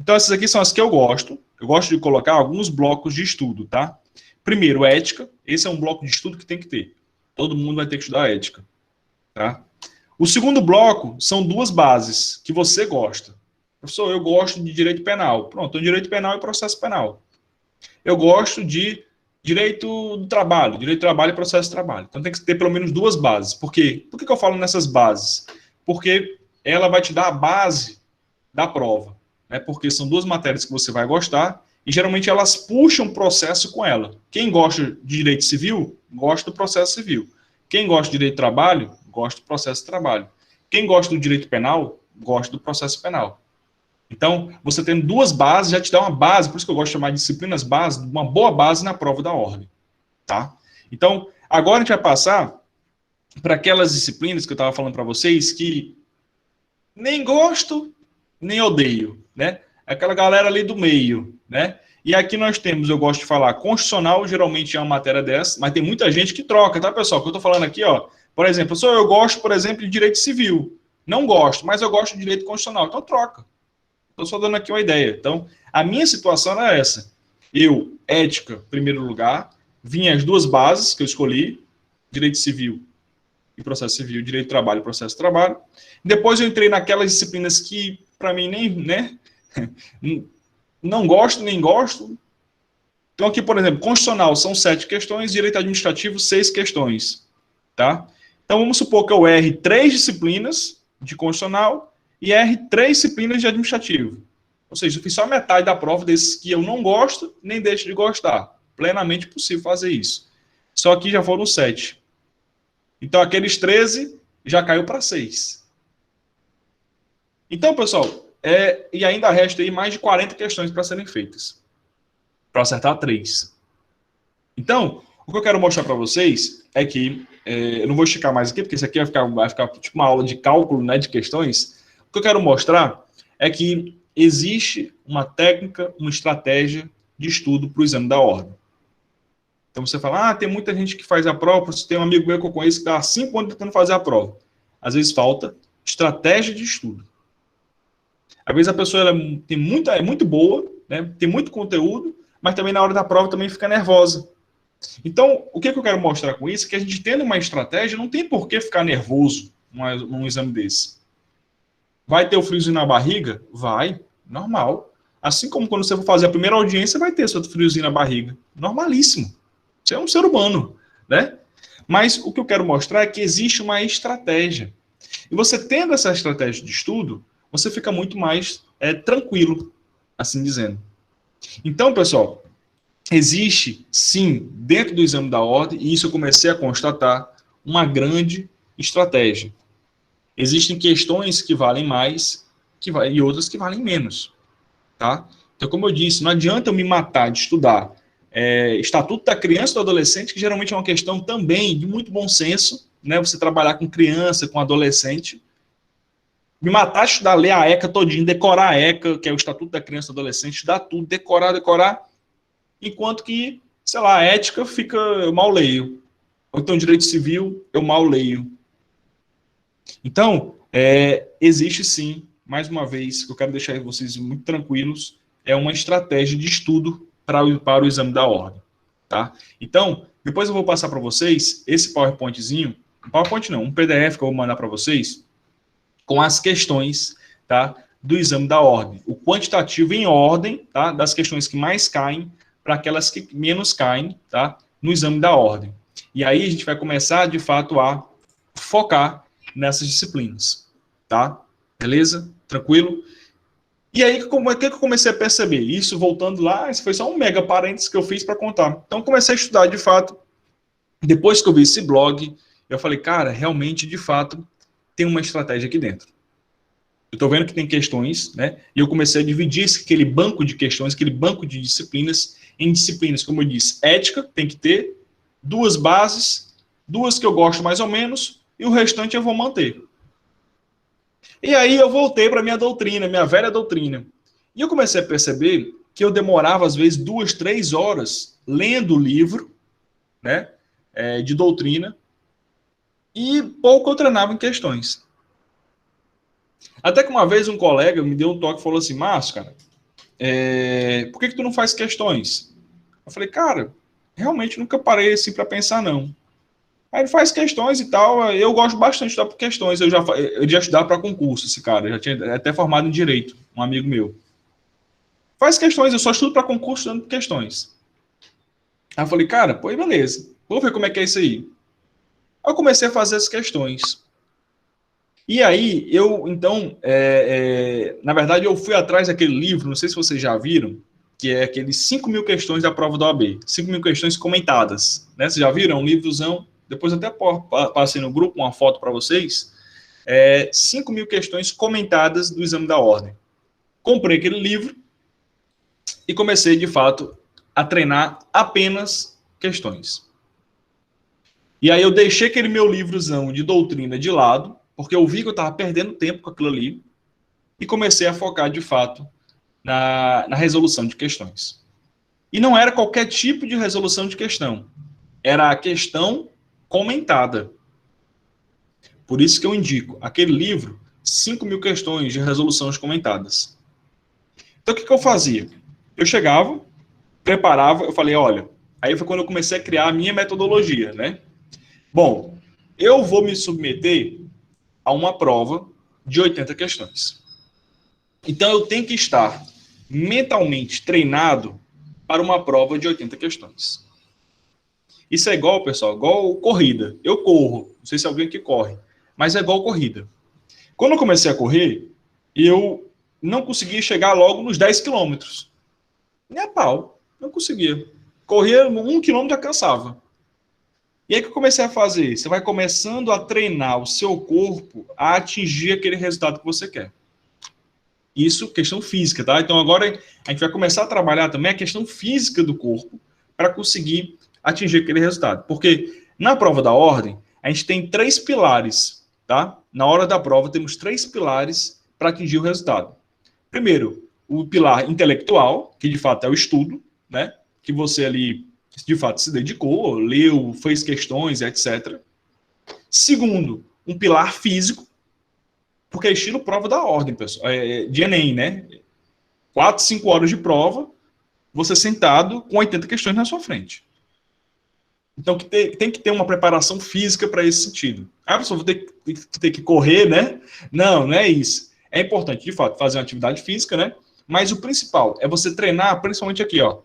Então, essas aqui são as que eu gosto. Eu gosto de colocar alguns blocos de estudo, tá? Primeiro, ética. Esse é um bloco de estudo que tem que ter. Todo mundo vai ter que estudar ética, tá? O segundo bloco são duas bases que você gosta. Professor, eu gosto de direito penal. Pronto, direito penal e processo penal. Eu gosto de direito do trabalho e processo de trabalho. Então tem que ter pelo menos duas bases. Por quê? Por que eu falo nessas bases? Porque ela vai te dar a base da prova. Né? Porque são duas matérias que você vai gostar e geralmente elas puxam processo com ela. Quem gosta de direito civil, gosta do processo civil. Quem gosta de direito do trabalho, gosta do processo de trabalho. Quem gosta do direito penal, gosta do processo penal. Então, você tendo duas bases, já te dá uma base, por isso que eu gosto de chamar de disciplinas base, uma boa base na prova da ordem, tá? Então, agora a gente vai passar para aquelas disciplinas que eu estava falando para vocês que nem gosto, nem odeio, né? Aquela galera ali do meio, né? E aqui nós temos, eu gosto de falar, constitucional, geralmente é uma matéria dessa, mas tem muita gente que troca, tá, pessoal? O que eu estou falando aqui, ó, por exemplo, eu gosto, por exemplo, de direito civil. Não gosto, mas eu gosto de direito constitucional, então troca. Estou só dando aqui uma ideia. Então, a minha situação era essa. Eu, ética, em primeiro lugar, vinha as duas bases que eu escolhi, direito civil e processo civil, direito de trabalho e processo de trabalho. Depois eu entrei naquelas disciplinas que, para mim, nem, né, não gosto, nem gosto, Então aqui, por exemplo, constitucional são 7 questões, direito administrativo 6 questões, tá? Então vamos supor que eu erre 3 disciplinas de constitucional e erre 3 disciplinas de administrativo. Ou seja, eu fiz só metade da prova desses que eu não gosto, nem deixo de gostar. Plenamente possível fazer isso. Só que já foram 7. Então aqueles 13 já caiu para 6. Então, pessoal, e ainda resta aí mais de 40 questões para serem feitas. Para acertar 3. Então, o que eu quero mostrar para vocês é que, eu não vou esticar mais aqui, porque isso aqui vai ficar tipo uma aula de cálculo, né, de questões. O que eu quero mostrar é que existe uma técnica, uma estratégia de estudo para o exame da ordem. Então você fala, tem muita gente que faz a prova, tem um amigo meu que eu conheço que está há 5 anos tentando fazer a prova. Às vezes falta estratégia de estudo. Às vezes a pessoa é muito boa, né, tem muito conteúdo, mas também na hora da prova também fica nervosa. Então, o que eu quero mostrar com isso é que a gente tendo uma estratégia, não tem por que ficar nervoso num exame desse. Vai ter o friozinho na barriga? Vai, normal. Assim como quando você for fazer a primeira audiência, vai ter seu friozinho na barriga. Normalíssimo. Você é um ser humano, né? Mas o que eu quero mostrar é que existe uma estratégia. E você tendo essa estratégia de estudo, você fica muito mais tranquilo, assim dizendo. Então, pessoal, existe, sim, dentro do exame da ordem, e isso eu comecei a constatar, uma grande estratégia. Existem questões que valem mais e outras que valem menos. Tá? Então, como eu disse, não adianta eu me matar de estudar Estatuto da Criança e do Adolescente, que geralmente é uma questão também de muito bom senso, né? Você trabalhar com criança, com adolescente. Me matar de estudar, ler a ECA todinho, decorar a ECA, que é o Estatuto da Criança e do Adolescente, estudar tudo, decorar, enquanto que, sei lá, a ética eu mal leio. Ou então direito civil, eu mal leio. Então, existe sim, mais uma vez, que eu quero deixar vocês muito tranquilos, é uma estratégia de estudo para o exame da ordem. Tá? Então, depois eu vou passar para vocês esse PowerPointzinho, um PDF que eu vou mandar para vocês, com as questões, tá, do exame da ordem. O quantitativo em ordem, tá, das questões que mais caem para aquelas que menos caem, tá, no exame da ordem. E aí a gente vai começar, de fato, a focar nessas disciplinas, tá? Beleza? Tranquilo? E aí, como é que eu comecei a perceber? Isso, voltando lá, isso foi só um mega parênteses que eu fiz para contar. Então, comecei a estudar, de fato. Depois que eu vi esse blog, eu falei, cara, realmente, de fato, tem uma estratégia aqui dentro. Eu estou vendo que tem questões, né? E eu comecei a dividir aquele banco de questões, aquele banco de disciplinas, em disciplinas, como eu disse, ética, tem que ter, 2 bases, 2 que eu gosto mais ou menos, e o restante eu vou manter. E aí eu voltei para minha doutrina, minha velha doutrina. E eu comecei a perceber que eu demorava, às vezes, 2, 3 horas lendo o livro, né, de doutrina, e pouco eu treinava em questões. Até que uma vez um colega me deu um toque e falou assim, Márcio, cara, por que tu não faz questões? Eu falei, cara, realmente nunca parei assim para pensar, não. Aí ele faz questões e tal. Eu gosto bastante de estudar por questões. Eu já estudar para concurso, esse cara. Eu já tinha até formado em Direito, um amigo meu. Faz questões, eu só estudo para concurso estudando por questões. Aí eu falei, cara, pô, beleza. Vou ver como é que é isso aí. Aí eu comecei a fazer as questões. E aí, então, na verdade, eu fui atrás daquele livro, não sei se vocês já viram, que é aqueles 5.000 questões da prova da OAB. 5.000 questões comentadas. Né? Vocês já viram? É um livrozão. Depois até passei no grupo uma foto para vocês. 5.000 questões comentadas do exame da ordem. Comprei aquele livro e comecei, de fato, a treinar apenas questões. E aí eu deixei aquele meu livrozão de doutrina de lado, porque eu vi que eu estava perdendo tempo com aquilo ali, e comecei a focar, de fato, na resolução de questões. E não era qualquer tipo de resolução de questão. Era a questão comentada. Por isso que eu indico aquele livro, 5.000 questões de resoluções comentadas. Então, o que eu fazia? Eu chegava, preparava, eu falei, olha, aí foi quando eu comecei a criar a minha metodologia, né? Bom, eu vou me submeter a uma prova de 80 questões. Então, eu tenho que estar mentalmente treinado para uma prova de 80 questões. Isso é igual, pessoal, igual corrida. Eu corro, não sei se alguém aqui corre, mas é igual corrida. Quando eu comecei a correr, eu não conseguia chegar logo nos 10 quilômetros. Nem a pau, não conseguia. Correr 1 quilômetro já cansava. E aí que eu comecei a fazer? Você vai começando a treinar o seu corpo a atingir aquele resultado que você quer. Isso, questão física, tá? Então agora a gente vai começar a trabalhar também a questão física do corpo para conseguir atingir aquele resultado. Porque na prova da ordem, a gente tem 3 pilares, tá? Na hora da prova, temos 3 pilares para atingir o resultado. Primeiro, o pilar intelectual, que de fato é o estudo, né? Que você ali, de fato, se dedicou, leu, fez questões, etc. Segundo, um pilar físico, porque é estilo prova da ordem, pessoal, de Enem, né? 4, 5 horas de prova, você sentado com 80 questões na sua frente. Então, tem que ter uma preparação física para esse sentido. Ah, pessoal, vou ter que correr, né? Não, não é isso. É importante, de fato, fazer uma atividade física, né? Mas o principal é você treinar, principalmente aqui, ó,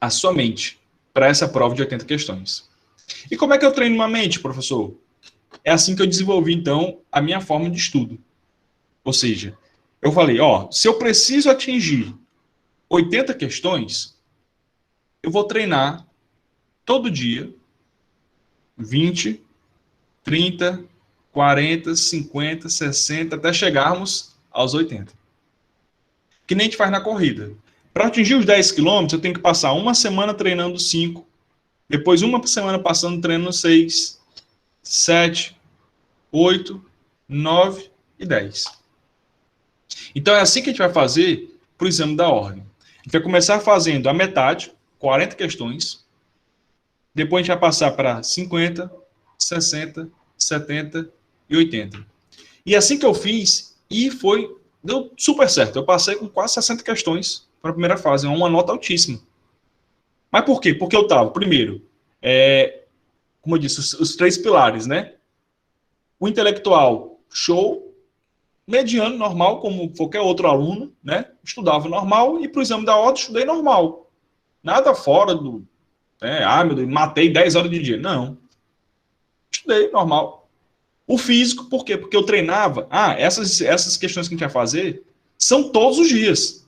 a sua mente para essa prova de 80 questões. E como é que eu treino uma mente, professor? É assim que eu desenvolvi, então, a minha forma de estudo. Ou seja, eu falei, ó, se eu preciso atingir 80 questões, eu vou treinar todo dia 20, 30, 40, 50, 60, até chegarmos aos 80. Que nem a gente faz na corrida. Para atingir os 10 quilômetros, eu tenho que passar uma semana treinando 5, depois uma semana passando treinando 6, 7, 8, 9 e 10. Então é assim que a gente vai fazer para o exame da ordem. A gente vai começar fazendo a metade, 40 questões, depois a gente vai passar para 50, 60, 70 e 80. E assim que eu fiz, e deu super certo. Eu passei com quase 60 questões para a primeira fase, uma nota altíssima. Mas por quê? Porque eu estava, primeiro, como eu disse, os 3 pilares, né? O intelectual, show, mediano, normal, como qualquer outro aluno, né? Estudava normal, e para o exame da ordem, estudei normal. Nada fora do... meu Deus, matei 10 horas de dia. Não. Estudei normal. O físico, por quê? Porque eu treinava. Essas questões que a gente vai fazer são todos os dias.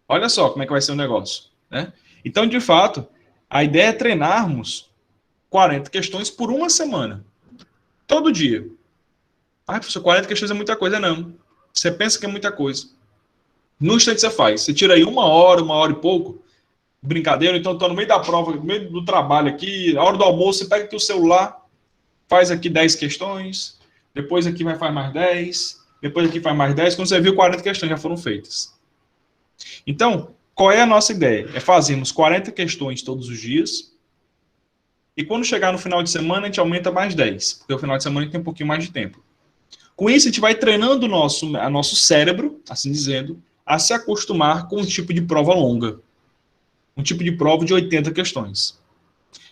Olha só como é que vai ser o negócio, né? Então, de fato, a ideia é treinarmos 40 questões por uma semana. Todo dia. Ah, professor, 40 questões é muita coisa, não. Você pensa que é muita coisa. No instante você faz. Você tira aí uma hora e pouco, brincadeira, então estou no meio da prova, no meio do trabalho aqui, a hora do almoço, você pega aqui o celular, faz aqui 10 questões, depois aqui faz mais 10, depois aqui faz mais 10, quando você viu, 40 questões já foram feitas. Então, qual é a nossa ideia? É fazermos 40 questões todos os dias, e quando chegar no final de semana, a gente aumenta mais 10, porque o final de semana a gente tem um pouquinho mais de tempo. Com isso, a gente vai treinando o nosso cérebro, assim dizendo, a se acostumar com um tipo de prova longa. Um tipo de prova de 80 questões.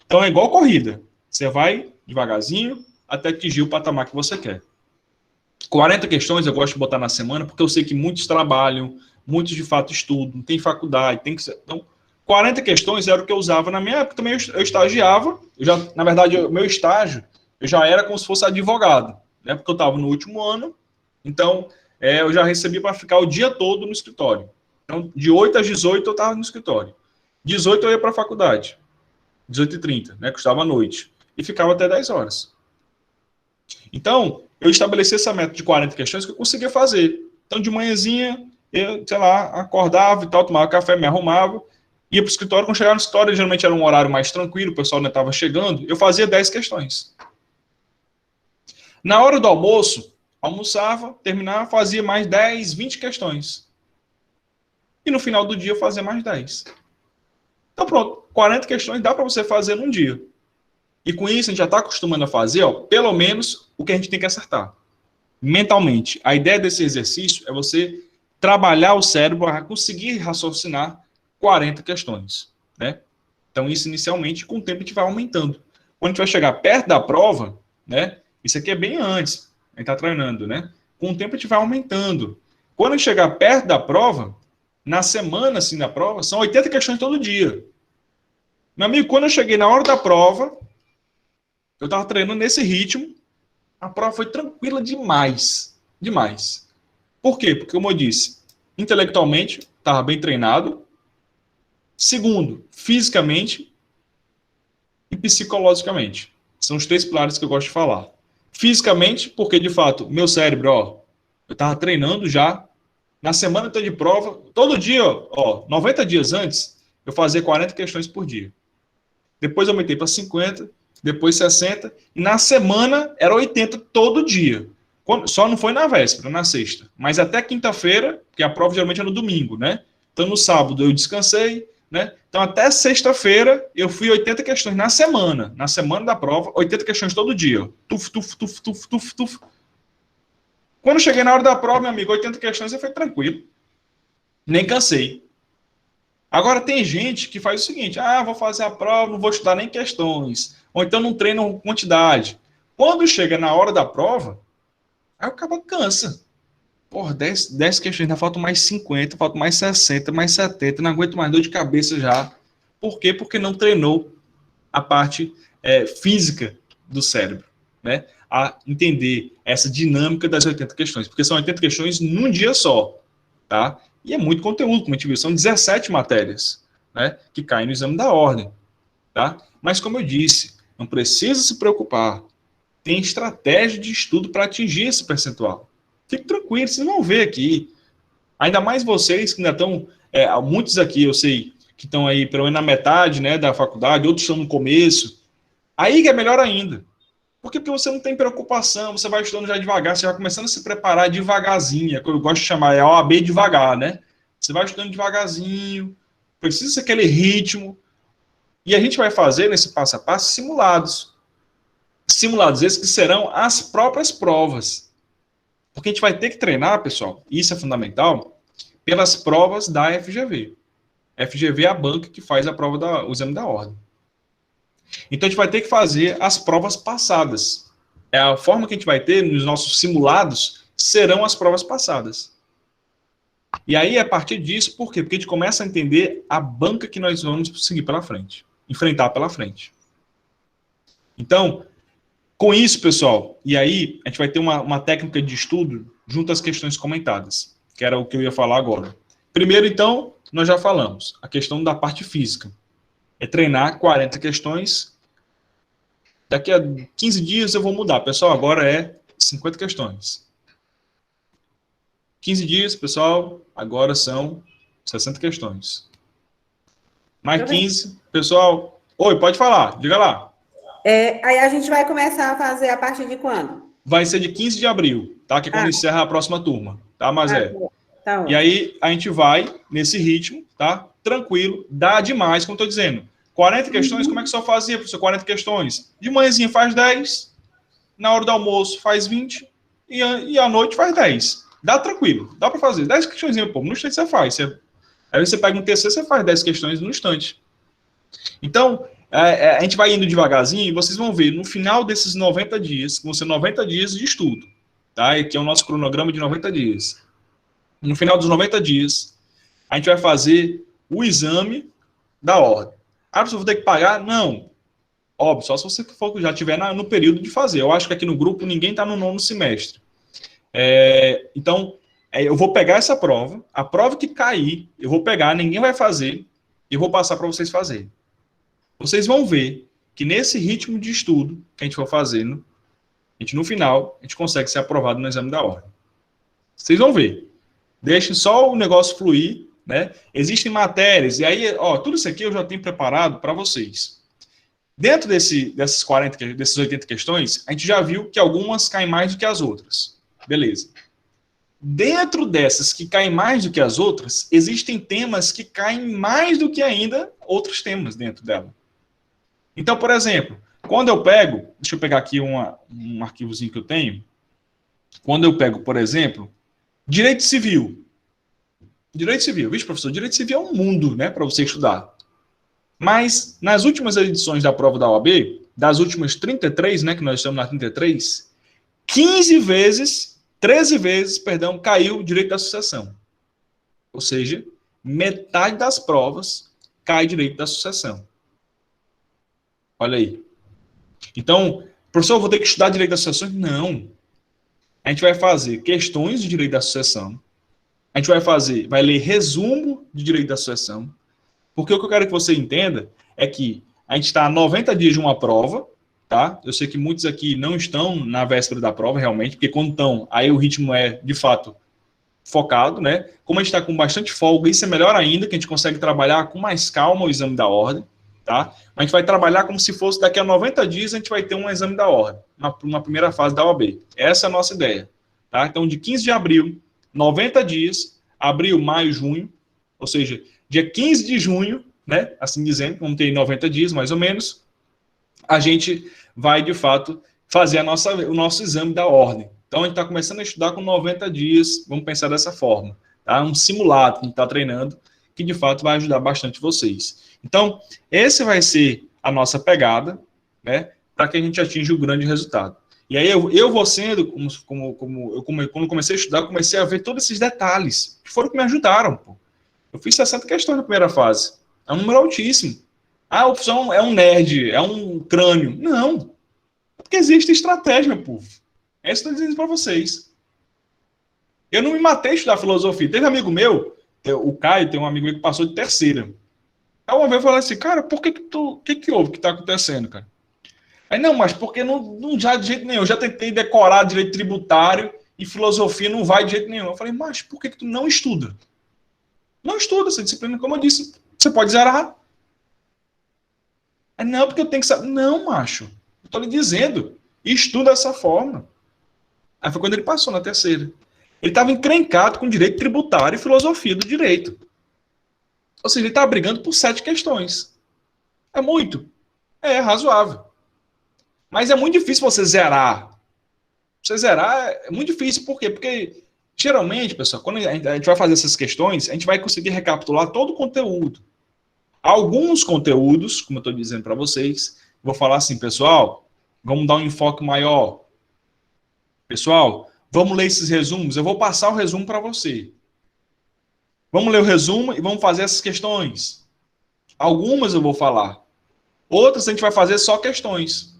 Então, é igual corrida. Você vai devagarzinho até atingir o patamar que você quer. 40 questões eu gosto de botar na semana, porque eu sei que muitos trabalham, muitos de fato estudam, tem faculdade, tem que ser... Então, 40 questões era o que eu usava na minha época. Também eu estagiava. Na verdade, o meu estágio, eu já era como se fosse advogado, né? Porque eu estava no último ano. Então, eu já recebi para ficar o dia todo no escritório. Então, de 8 às 18 eu estava no escritório. 18 eu ia para a faculdade. 18h30, né? Que estava à noite. E ficava até 10 horas. Então, eu estabeleci essa meta de 40 questões que eu conseguia fazer. Então, de manhãzinha, eu, sei lá, acordava e tal, tomava café, me arrumava, ia para o escritório. Quando chegava no escritório, geralmente era um horário mais tranquilo, o pessoal ainda estava chegando, eu fazia 10 questões. Na hora do almoço, almoçava, terminava, fazia mais 10, 20 questões. E no final do dia eu fazia mais 10. Então pronto, 40 questões dá para você fazer num dia. E com isso a gente já está acostumando a fazer, ó, pelo menos o que a gente tem que acertar. Mentalmente. A ideia desse exercício é você trabalhar o cérebro para conseguir raciocinar 40 questões, né? Então isso inicialmente, com o tempo a gente vai aumentando. Quando a gente vai chegar perto da prova, né? Isso aqui é bem antes, a gente está treinando, né? Com o tempo a gente vai aumentando. Quando a gente chegar perto da prova, Na semana, assim, na prova, são 80 questões todo dia. Meu amigo, quando eu cheguei na hora da prova, eu estava treinando nesse ritmo, a prova foi tranquila demais. Demais. Por quê? Porque, como eu disse, intelectualmente, estava bem treinado. Segundo, fisicamente e psicologicamente. São os 3 pilares que eu gosto de falar. Fisicamente, porque, de fato, meu cérebro, eu estava treinando já. Na semana toda de prova, todo dia, 90 dias antes, eu fazia 40 questões por dia. Depois eu aumentei para 50, depois 60, e na semana era 80 todo dia. Só não foi na véspera, na sexta. Mas até quinta-feira, porque a prova geralmente é no domingo, né? Então no sábado eu descansei, né? Então até sexta-feira eu fui 80 questões na semana. Na semana da prova, 80 questões todo dia. Tuf, tuf, tuf, tuf, tuf, tuf. Quando eu cheguei na hora da prova, meu amigo, 80 questões eu fui tranquilo. Nem cansei. Agora tem gente que faz o seguinte, vou fazer a prova, não vou estudar nem questões, ou então não treino quantidade. Quando chega na hora da prova, aí o cara cansa. Porra, 10 questões, ainda faltam mais 50, faltam mais 60, mais 70, não aguento mais dor de cabeça já. Por quê? Porque não treinou a parte física do cérebro, né? A entender essa dinâmica das 80 questões, porque são 80 questões num dia só, tá? E é muito conteúdo, como a gente viu, são 17 matérias, né, que caem no exame da ordem, tá? Mas como eu disse, não precisa se preocupar, tem estratégia de estudo para atingir esse percentual. Fique tranquilo, vocês vão ver aqui. Ainda mais vocês que ainda estão, muitos aqui eu sei que estão aí pelo menos na metade, né, da faculdade, outros estão no começo. Aí que é melhor ainda. Por quê? Porque você não tem preocupação, você vai estudando já devagar, você vai começando a se preparar devagarzinho, é que eu gosto de chamar, é OAB devagar, né? Você vai estudando devagarzinho, precisa ser aquele ritmo, e a gente vai fazer nesse passo a passo simulados. Simulados esses que serão as próprias provas. Porque a gente vai ter que treinar, pessoal, e isso é fundamental, pelas provas da FGV. FGV é a banca que faz a prova o exame da ordem. Então a gente vai ter que fazer as provas passadas. É a forma que a gente vai ter nos nossos simulados serão as provas passadas. E aí, a partir disso, por quê? Porque a gente começa a entender a banca que nós vamos seguir pela frente, enfrentar pela frente. Então, com isso, pessoal, e aí a gente vai ter uma técnica de estudo junto às questões comentadas, que era o que eu ia falar agora. Primeiro, então, nós já falamos, a questão da parte física. É treinar 40 questões. Daqui a 15 dias eu vou mudar. Pessoal, agora é 50 questões. 15 dias, pessoal, agora são 60 questões. Mais 15, pessoal. Oi, pode falar, diga lá. Aí a gente vai começar a fazer a partir de quando? Vai ser de 15 de abril, tá? Que é quando encerra a próxima turma, tá, Mazé? Tá e aí a gente vai nesse ritmo, tá? Tranquilo, dá demais, como eu tô dizendo. 40 questões, como é que só fazia, professor? 40 questões? De manhãzinha faz 10, na hora do almoço faz 20 e à noite faz 10. Dá tranquilo, dá para fazer. 10 questões, pô, no instante você faz. Aí você pega um TC, você faz 10 questões no instante. Então, a gente vai indo devagarzinho e vocês vão ver, no final desses 90 dias, que vão ser 90 dias de estudo, tá? Aqui é o nosso cronograma de 90 dias. No final dos 90 dias, a gente vai fazer o exame da ordem. Professor, vou ter que pagar? Não. Óbvio, só se você já estiver no período de fazer. Eu acho que aqui no grupo ninguém está no 9º semestre. Então, eu vou pegar essa prova, a prova que cair, eu vou pegar, ninguém vai fazer, e eu vou passar para vocês fazerem. Vocês vão ver que nesse ritmo de estudo que a gente for fazendo, no final, a gente consegue ser aprovado no exame da ordem. Vocês vão ver. Deixem só o negócio fluir, né? Existem matérias, e aí, tudo isso aqui eu já tenho preparado para vocês. Dentro dessas 80 questões, a gente já viu que algumas caem mais do que as outras. Beleza. Dentro dessas que caem mais do que as outras, existem temas que caem mais do que ainda outros temas dentro dela. Então, por exemplo, quando eu pego, deixa eu pegar aqui um arquivozinho que eu tenho, quando eu pego, por exemplo, direito civil. Direito civil, vixe, professor, direito civil é um mundo, né, para você estudar. Mas, nas últimas edições da prova da OAB, das últimas 33, né, que nós estamos na 33, 13 vezes, caiu o direito da sucessão. Ou seja, metade das provas cai direito da sucessão. Olha aí. Então, professor, eu vou ter que estudar direito da sucessão? Não. A gente vai fazer questões de direito da sucessão. A gente vai ler resumo de direito da sucessão. Porque o que eu quero que você entenda é que a gente está a 90 dias de uma prova, tá? Eu sei que muitos aqui não estão na véspera da prova, realmente, porque quando estão, aí o ritmo é, de fato, focado, né? Como a gente está com bastante folga, isso é melhor ainda, que a gente consegue trabalhar com mais calma o exame da ordem, tá? A gente vai trabalhar como se fosse daqui a 90 dias a gente vai ter um exame da ordem, uma primeira fase da OAB. Essa é a nossa ideia, tá? Então, de 15 de abril, 90 dias, abril, maio, junho, ou seja, dia 15 de junho, né? Assim dizendo, vamos ter 90 dias, mais ou menos, a gente vai, de fato, fazer o nosso exame da ordem. Então, a gente está começando a estudar com 90 dias, vamos pensar dessa forma. Tá? Um simulado que a gente está treinando, que de fato vai ajudar bastante vocês. Então, esse vai ser a nossa pegada, né, para que a gente atinja o grande resultado. E aí eu vou sendo, quando comecei a estudar, comecei a ver todos esses detalhes, que foram que me ajudaram. Pô. Eu fiz 60 questões na primeira fase. É um número altíssimo. Ah, a opção é um nerd, é um crânio. Não. É porque existe estratégia, meu povo. É isso que eu estou dizendo para vocês. Eu não me matei a estudar filosofia. Teve um amigo meu, o Caio, tem um amigo meu que passou de terceira. Aí uma vez eu falei assim, cara, por que que houve que está acontecendo, cara? Aí, não, mas porque não já de jeito nenhum. Eu já tentei decorar direito tributário e filosofia não vai de jeito nenhum. Eu falei, mas por que tu não estuda? Não estuda essa disciplina, como eu disse. Você pode zerar. Aí, não, porque eu tenho que saber. Não, macho. Eu tô lhe dizendo. Estuda dessa forma. Aí foi quando ele passou na terceira. Ele estava encrencado com direito tributário e filosofia do direito. Ou seja, ele estava brigando por 7 questões. É muito. É razoável. Mas é muito difícil você zerar. Você zerar é muito difícil. Por quê? Porque, geralmente, pessoal, quando a gente vai fazer essas questões, a gente vai conseguir recapitular todo o conteúdo. Alguns conteúdos, como eu estou dizendo para vocês, vou falar assim, pessoal, vamos dar um enfoque maior. Pessoal, vamos ler esses resumos. Eu vou passar o resumo para você. Vamos ler o resumo e vamos fazer essas questões. Algumas eu vou falar. Outras a gente vai fazer só questões.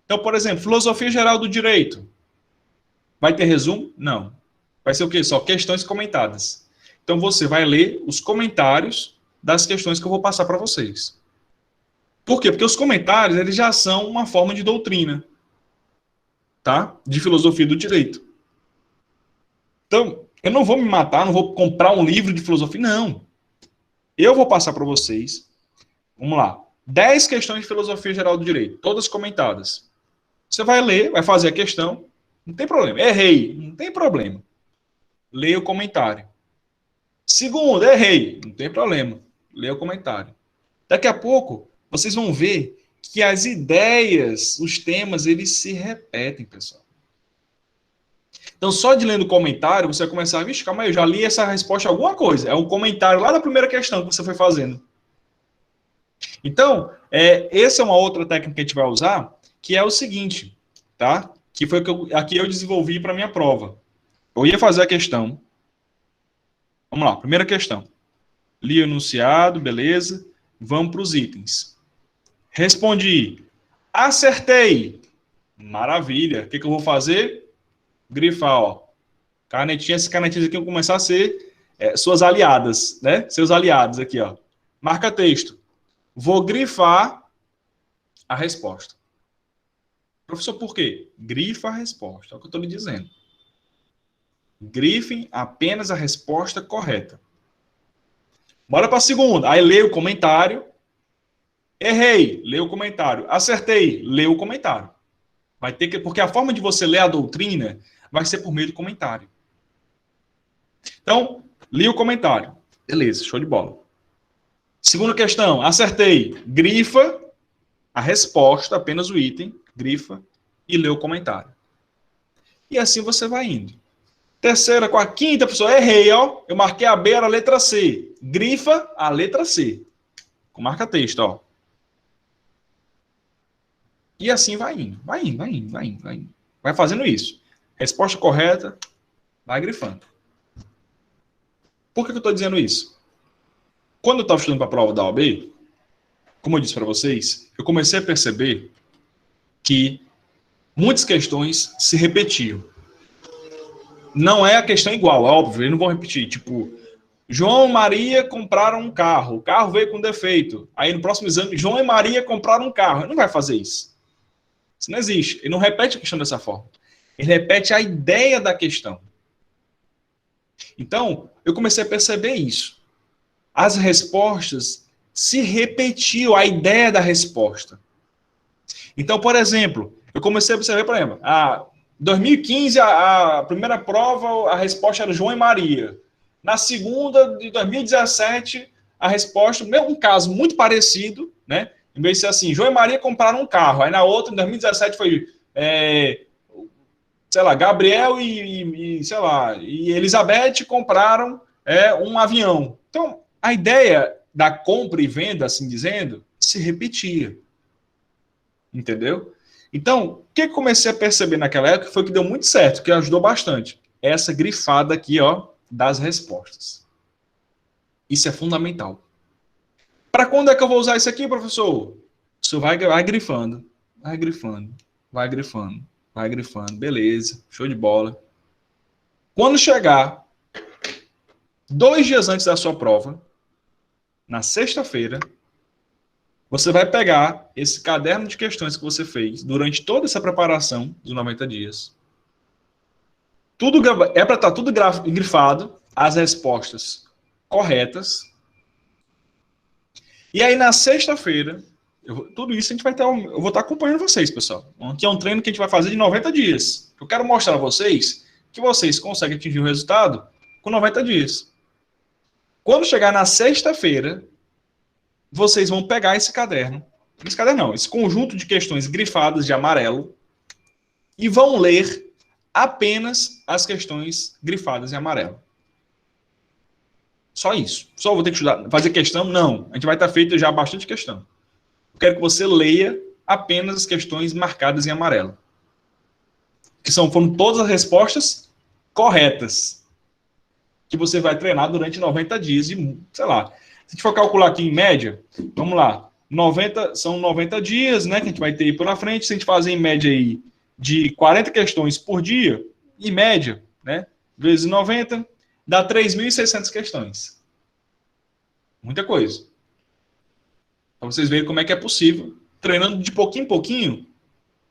Então, por exemplo, filosofia geral do direito. Vai ter resumo? Não. Vai ser o quê? Só questões comentadas. Então, você vai ler os comentários das questões que eu vou passar para vocês. Por quê? Porque os comentários eles já são uma forma de doutrina, tá? De filosofia do direito. Então, eu não vou me matar, não vou comprar um livro de filosofia, não. Eu vou passar para vocês, vamos lá, 10 questões de filosofia geral do direito, todas comentadas. Você vai ler, vai fazer a questão, não tem problema. Errei, não tem problema. Leia o comentário. Segundo, errei, não tem problema. Leia o comentário. Daqui a pouco, vocês vão ver que as ideias, os temas, eles se repetem, pessoal. Então, só de lendo o comentário, você vai começar a, vixe, calma aí, eu já li essa resposta a alguma coisa. É um comentário lá da primeira questão que você foi fazendo. Então, essa é uma outra técnica que a gente vai usar, que é o seguinte, tá? Que foi que aqui eu desenvolvi para minha prova. Eu ia fazer a questão. Vamos lá, primeira questão. Li o enunciado, beleza. Vamos para os itens. Respondi. Acertei. Maravilha. O que eu vou fazer? Grifar, ó. Canetinha, essas canetinhas aqui vão começar a ser suas aliadas, né? Seus aliados aqui, ó. Marca texto. Vou grifar a resposta. Professor, por quê? Grifa a resposta. É o que eu estou lhe dizendo. Grifem apenas a resposta correta. Bora para a segunda. Aí lê o comentário. Errei, lê o comentário. Acertei, lê o comentário. Vai ter que, porque a forma de você ler a doutrina vai ser por meio do comentário. Então, li o comentário. Beleza, show de bola. Segunda questão, acertei. Grifa a resposta, apenas o item, grifa e lê o comentário. E assim você vai indo. Terceira, com a quinta, pessoal, errei, ó. Eu marquei a B, era a letra C. Grifa a letra C. Com marca texto, ó. E assim vai indo. Vai indo, vai indo, vai indo, vai indo. Vai fazendo isso. Resposta correta, vai grifando. Por que eu estou dizendo isso? quando eu estava estudando para a prova da OAB, como eu disse para vocês, eu comecei a perceber que muitas questões se repetiam. Não é a questão igual, é óbvio, eles não vão repetir. Tipo, João e Maria compraram um carro, o carro veio com defeito. Aí no próximo exame, João e Maria compraram um carro. Ele não vai fazer isso. Isso não existe. Ele não repete a questão dessa forma. Ele repete a ideia da questão. Então, eu comecei a perceber isso. As respostas se repetiam, a ideia da resposta. Então, por exemplo, eu comecei a perceber, por exemplo, 2015, a primeira prova, a resposta era João e Maria. Na segunda, de 2017, a resposta, um caso muito parecido, né? Em vez de ser assim, João e Maria compraram um carro. Aí na outra, em 2017, foi, sei lá, Gabriel sei lá, e Elizabeth compraram um avião. Então, a ideia da compra e venda, assim dizendo, se repetia. Entendeu? Então, o que eu comecei a perceber naquela época foi que deu muito certo, que ajudou bastante. Essa grifada aqui, ó, das respostas. Isso é fundamental. Para quando é que eu vou usar isso aqui, professor? Você vai grifando, vai grifando, vai grifando, vai grifando. Beleza, show de bola. Quando chegar 2 dias antes da sua prova, na sexta-feira, você vai pegar esse caderno de questões que você fez durante toda essa preparação dos 90 dias. Tudo é para estar tudo grifado, as respostas corretas. E aí, na sexta-feira, tudo isso a gente vai ter. Eu vou estar acompanhando vocês, pessoal. Aqui é um treino que a gente vai fazer de 90 dias. Eu quero mostrar a vocês que vocês conseguem atingir o resultado com 90 dias. Quando chegar na sexta-feira, vocês vão pegar esse caderno. Esse caderno não, esse conjunto de questões grifadas de amarelo e vão ler apenas as questões grifadas em amarelo. Só isso. Só vou ter que estudar, fazer questão? Não. A gente vai estar feito já bastante questão. Eu quero que você leia apenas as questões marcadas em amarelo. Que foram todas as respostas corretas. Que você vai treinar durante 90 dias. E, sei lá, se a gente for calcular aqui em média, vamos lá. São 90 dias, né? Que a gente vai ter aí pela frente. Se a gente fazer em média aí de 40 questões por dia, em média, né? Vezes 90, dá 3.600 questões. Muita coisa. Para vocês verem como é que é possível. Treinando de pouquinho em pouquinho,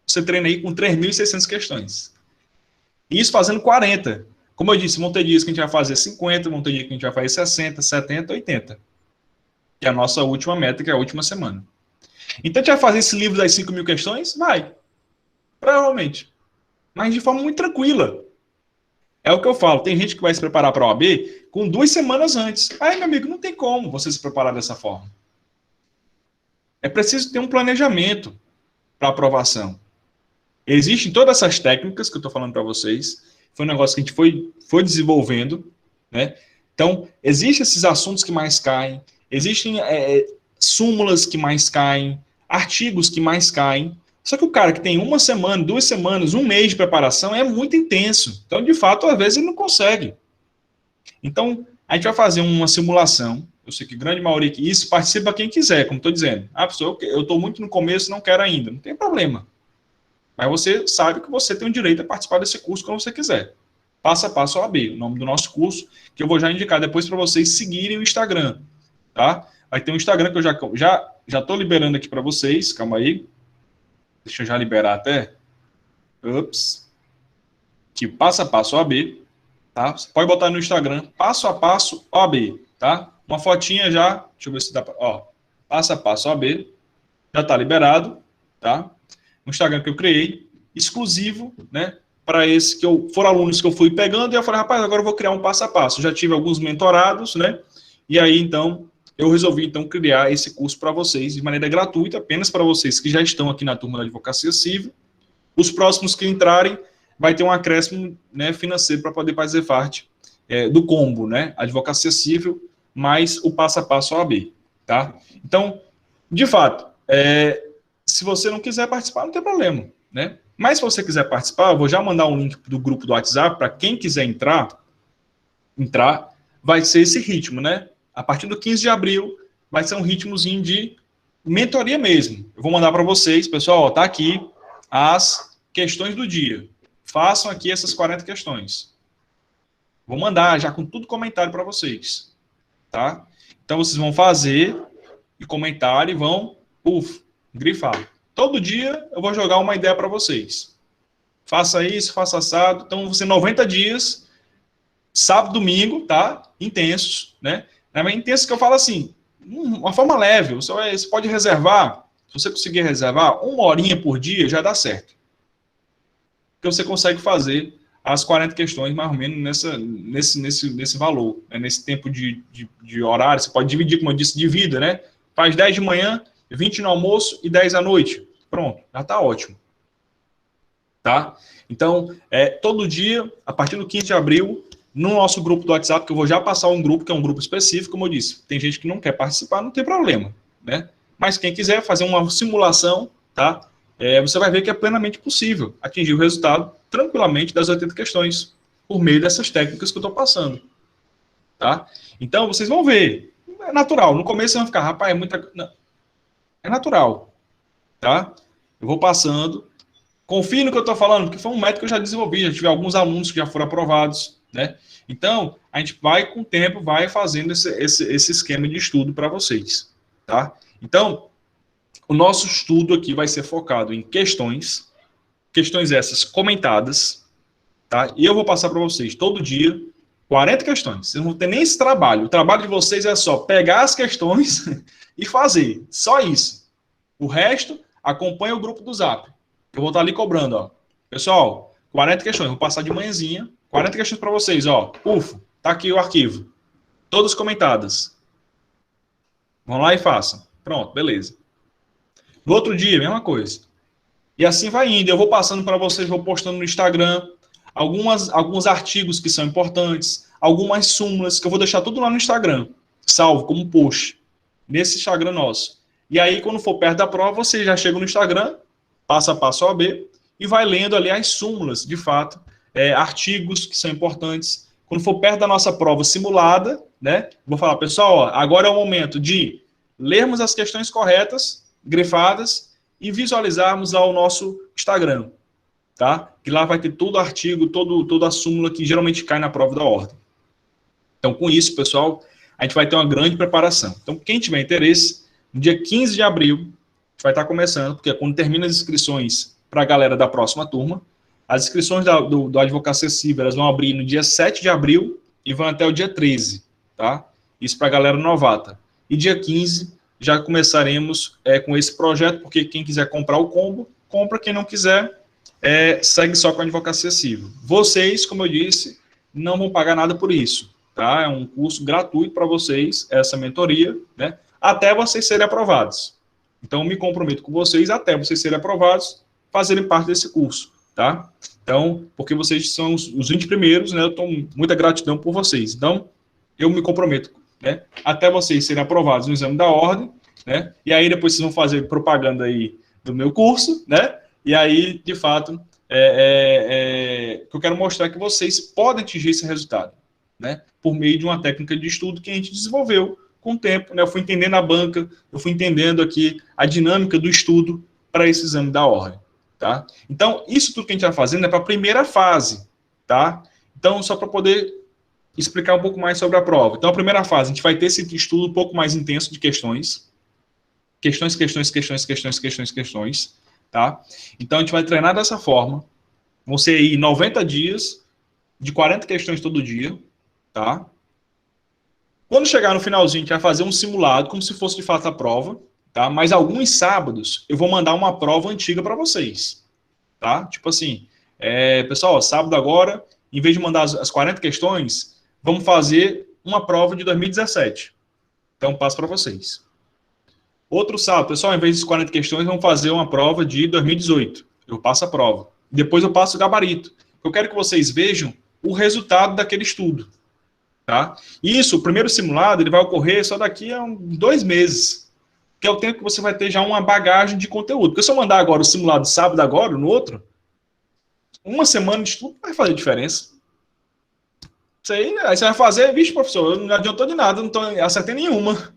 você treina aí com 3.600 questões. E isso fazendo 40. Como eu disse, vão ter dias que a gente vai fazer 50, vão ter dias que a gente vai fazer 60, 70, 80. Que é a nossa última meta, que é a última semana. Então, a gente vai fazer esse livro das 5.000 questões? Vai. Provavelmente. Mas de forma muito tranquila. É o que eu falo. Tem gente que vai se preparar para a OAB com 2 semanas antes. Aí, meu amigo, não tem como você se preparar dessa forma. É preciso ter um planejamento para aprovação. Existem todas essas técnicas que eu estou falando para vocês. Foi um negócio que a gente foi desenvolvendo, né? Então, existem esses assuntos que mais caem, existem súmulas que mais caem, artigos que mais caem. Só que o cara que tem 1 semana, 2 semanas, 1 mês de preparação é muito intenso. Então, de fato, às vezes ele não consegue. Então, a gente vai fazer uma simulação. Eu sei que a grande maioria que isso participa quem quiser, como estou dizendo. Professor, eu estou muito no começo, não quero ainda. Não tem problema. Mas você sabe que você tem o direito a participar desse curso quando você quiser. Passo a passo OAB, o nome do nosso curso, que eu vou já indicar depois para vocês seguirem o Instagram. Tá? Vai ter um Instagram que eu já estou liberando aqui para vocês. Calma aí. Deixa eu já liberar até. Ups. Que passo a passo OAB. Tá? Você pode botar no Instagram, passo a passo OAB. Tá? Uma fotinha já. Deixa eu ver se dá para. Ó, passo a passo OAB. Já está liberado. Tá? Um Instagram que eu criei, exclusivo, né? Para esse que foram alunos que eu fui pegando, e eu falei, rapaz, agora eu vou criar um passo a passo. Já tive alguns mentorados, né? E aí, então, eu resolvi, então, criar esse curso para vocês, de maneira gratuita, apenas para vocês que já estão aqui na turma da Advocacia Civil. Os próximos que entrarem, vai ter um acréscimo, né, financeiro para poder fazer parte do combo, né? Advocacia Civil mais o passo a passo OAB, tá? Então, de fato, se você não quiser participar, não tem problema, né? Mas se você quiser participar, eu vou já mandar um link do grupo do WhatsApp para quem quiser entrar, vai ser esse ritmo, né? A partir do 15 de abril, vai ser um ritmozinho de mentoria mesmo. Eu vou mandar para vocês, pessoal, ó, tá aqui as questões do dia. Façam aqui essas 40 questões. Vou mandar já com tudo comentário para vocês, tá? Então, vocês vão fazer e comentar e vão, grifar. Todo dia eu vou jogar uma ideia para vocês. Faça isso, faça assado. Então, você 90 dias, sábado, domingo, tá? Intensos, né? É intenso que eu falo assim, uma forma leve. Você pode reservar, se você conseguir reservar, 1 horinha por dia, já dá certo. Porque você consegue fazer as 40 questões, mais ou menos, nesse valor, né? Nesse tempo de horário. Você pode dividir, como eu disse, divida, né? Faz 10 de manhã, 20 no almoço e 10 à noite. Pronto, já está ótimo. Tá? Então, todo dia, a partir do 15 de abril, no nosso grupo do WhatsApp, que eu vou já passar um grupo, que é um grupo específico, como eu disse. Tem gente que não quer participar, não tem problema, né? Mas quem quiser fazer uma simulação, tá? Você vai ver que é plenamente possível atingir o resultado tranquilamente das 80 questões, por meio dessas técnicas que eu estou passando. Tá? Então, vocês vão ver. É natural. No começo vocês vão ficar, rapaz, é muita... Não. É natural. Tá? Eu vou passando. Confie no que eu estou falando, porque foi um método que eu já desenvolvi. Já tive alguns alunos que já foram aprovados. Né? Então, a gente vai, com o tempo, vai fazendo esse esquema de estudo para vocês. Tá? Então, o nosso estudo aqui vai ser focado em questões essas comentadas, tá? E eu vou passar para vocês todo dia 40 questões. Vocês não vão ter nem esse trabalho. O trabalho de vocês é só pegar as questões e fazer. Só isso. O resto, acompanha o grupo do Zap. Eu vou estar ali cobrando, ó. Pessoal, 40 questões. Vou passar de manhãzinha. 40 questões para vocês, ó. Tá aqui o arquivo. Todas comentadas. Vão lá e façam. Pronto, beleza. No outro dia, mesma coisa. E assim vai indo. Eu vou passando para vocês, vou postando no Instagram alguns artigos que são importantes, algumas súmulas, que eu vou deixar tudo lá no Instagram, salvo como post, nesse Instagram nosso. E aí, quando for perto da prova, você já chega no Instagram, passo a passo OAB, e vai lendo ali as súmulas, de fato, artigos que são importantes. Quando for perto da nossa prova simulada, né, vou falar, pessoal, ó, agora é o momento de lermos as questões corretas, grifadas, e visualizarmos lá o nosso Instagram, tá? Que lá vai ter todo o artigo, toda a súmula que geralmente cai na prova da ordem. Então, com isso, pessoal, a gente vai ter uma grande preparação. Então, quem tiver interesse, no dia 15 de abril, a gente vai estar começando, porque é quando termina as inscrições para a galera da próxima turma. As inscrições do Advocacia Acessível, elas vão abrir no dia 7 de abril e vão até o dia 13, tá? Isso para a galera novata. E dia 15 já começaremos com esse projeto, porque quem quiser comprar o combo, compra. Quem não quiser, segue só com a Advocacia Acessível. Vocês, como eu disse, não vão pagar nada por isso, tá? É um curso gratuito para vocês, essa mentoria, né? Até vocês serem aprovados. Então, me comprometo com vocês até vocês serem aprovados, fazerem parte desse curso, tá? Então, porque vocês são os 20 primeiros, né? Eu tenho muita gratidão por vocês. Então, eu me comprometo, né? Até vocês serem aprovados no exame da ordem, né? E aí depois vocês vão fazer propaganda aí do meu curso, né? E aí, de fato, eu quero mostrar que vocês podem atingir esse resultado, né? Por meio de uma técnica de estudo que a gente desenvolveu com o tempo, né? Eu fui entendendo a banca, eu fui entendendo aqui a dinâmica do estudo para esse exame da ordem, tá? Então, isso tudo que a gente vai fazendo é para a primeira fase, tá? Então, só para poder explicar um pouco mais sobre a prova. Então, a primeira fase, a gente vai ter esse estudo um pouco mais intenso de questões, tá? Então, a gente vai treinar dessa forma. Vão ser aí 90 dias de 40 questões todo dia, tá? Quando chegar no finalzinho, a gente vai fazer um simulado, como se fosse de fato a prova, tá? Mas alguns sábados eu vou mandar uma prova antiga para vocês, tá? Tipo assim, pessoal, sábado agora, em vez de mandar as 40 questões, vamos fazer uma prova de 2017. Então, passo para vocês. Outro sábado, pessoal, em vez de 40 questões, vamos fazer uma prova de 2018. Eu passo a prova. Depois eu passo o gabarito. Eu quero que vocês vejam o resultado daquele estudo. Tá? Isso, o primeiro simulado, ele vai ocorrer só daqui a 2 meses. Que é o tempo que você vai ter já uma bagagem de conteúdo. Porque se eu mandar agora o simulado sábado agora, no outro, uma semana de estudo vai fazer diferença. Aí você vai fazer, vixe, professor, não adiantou de nada, não acertei nenhuma,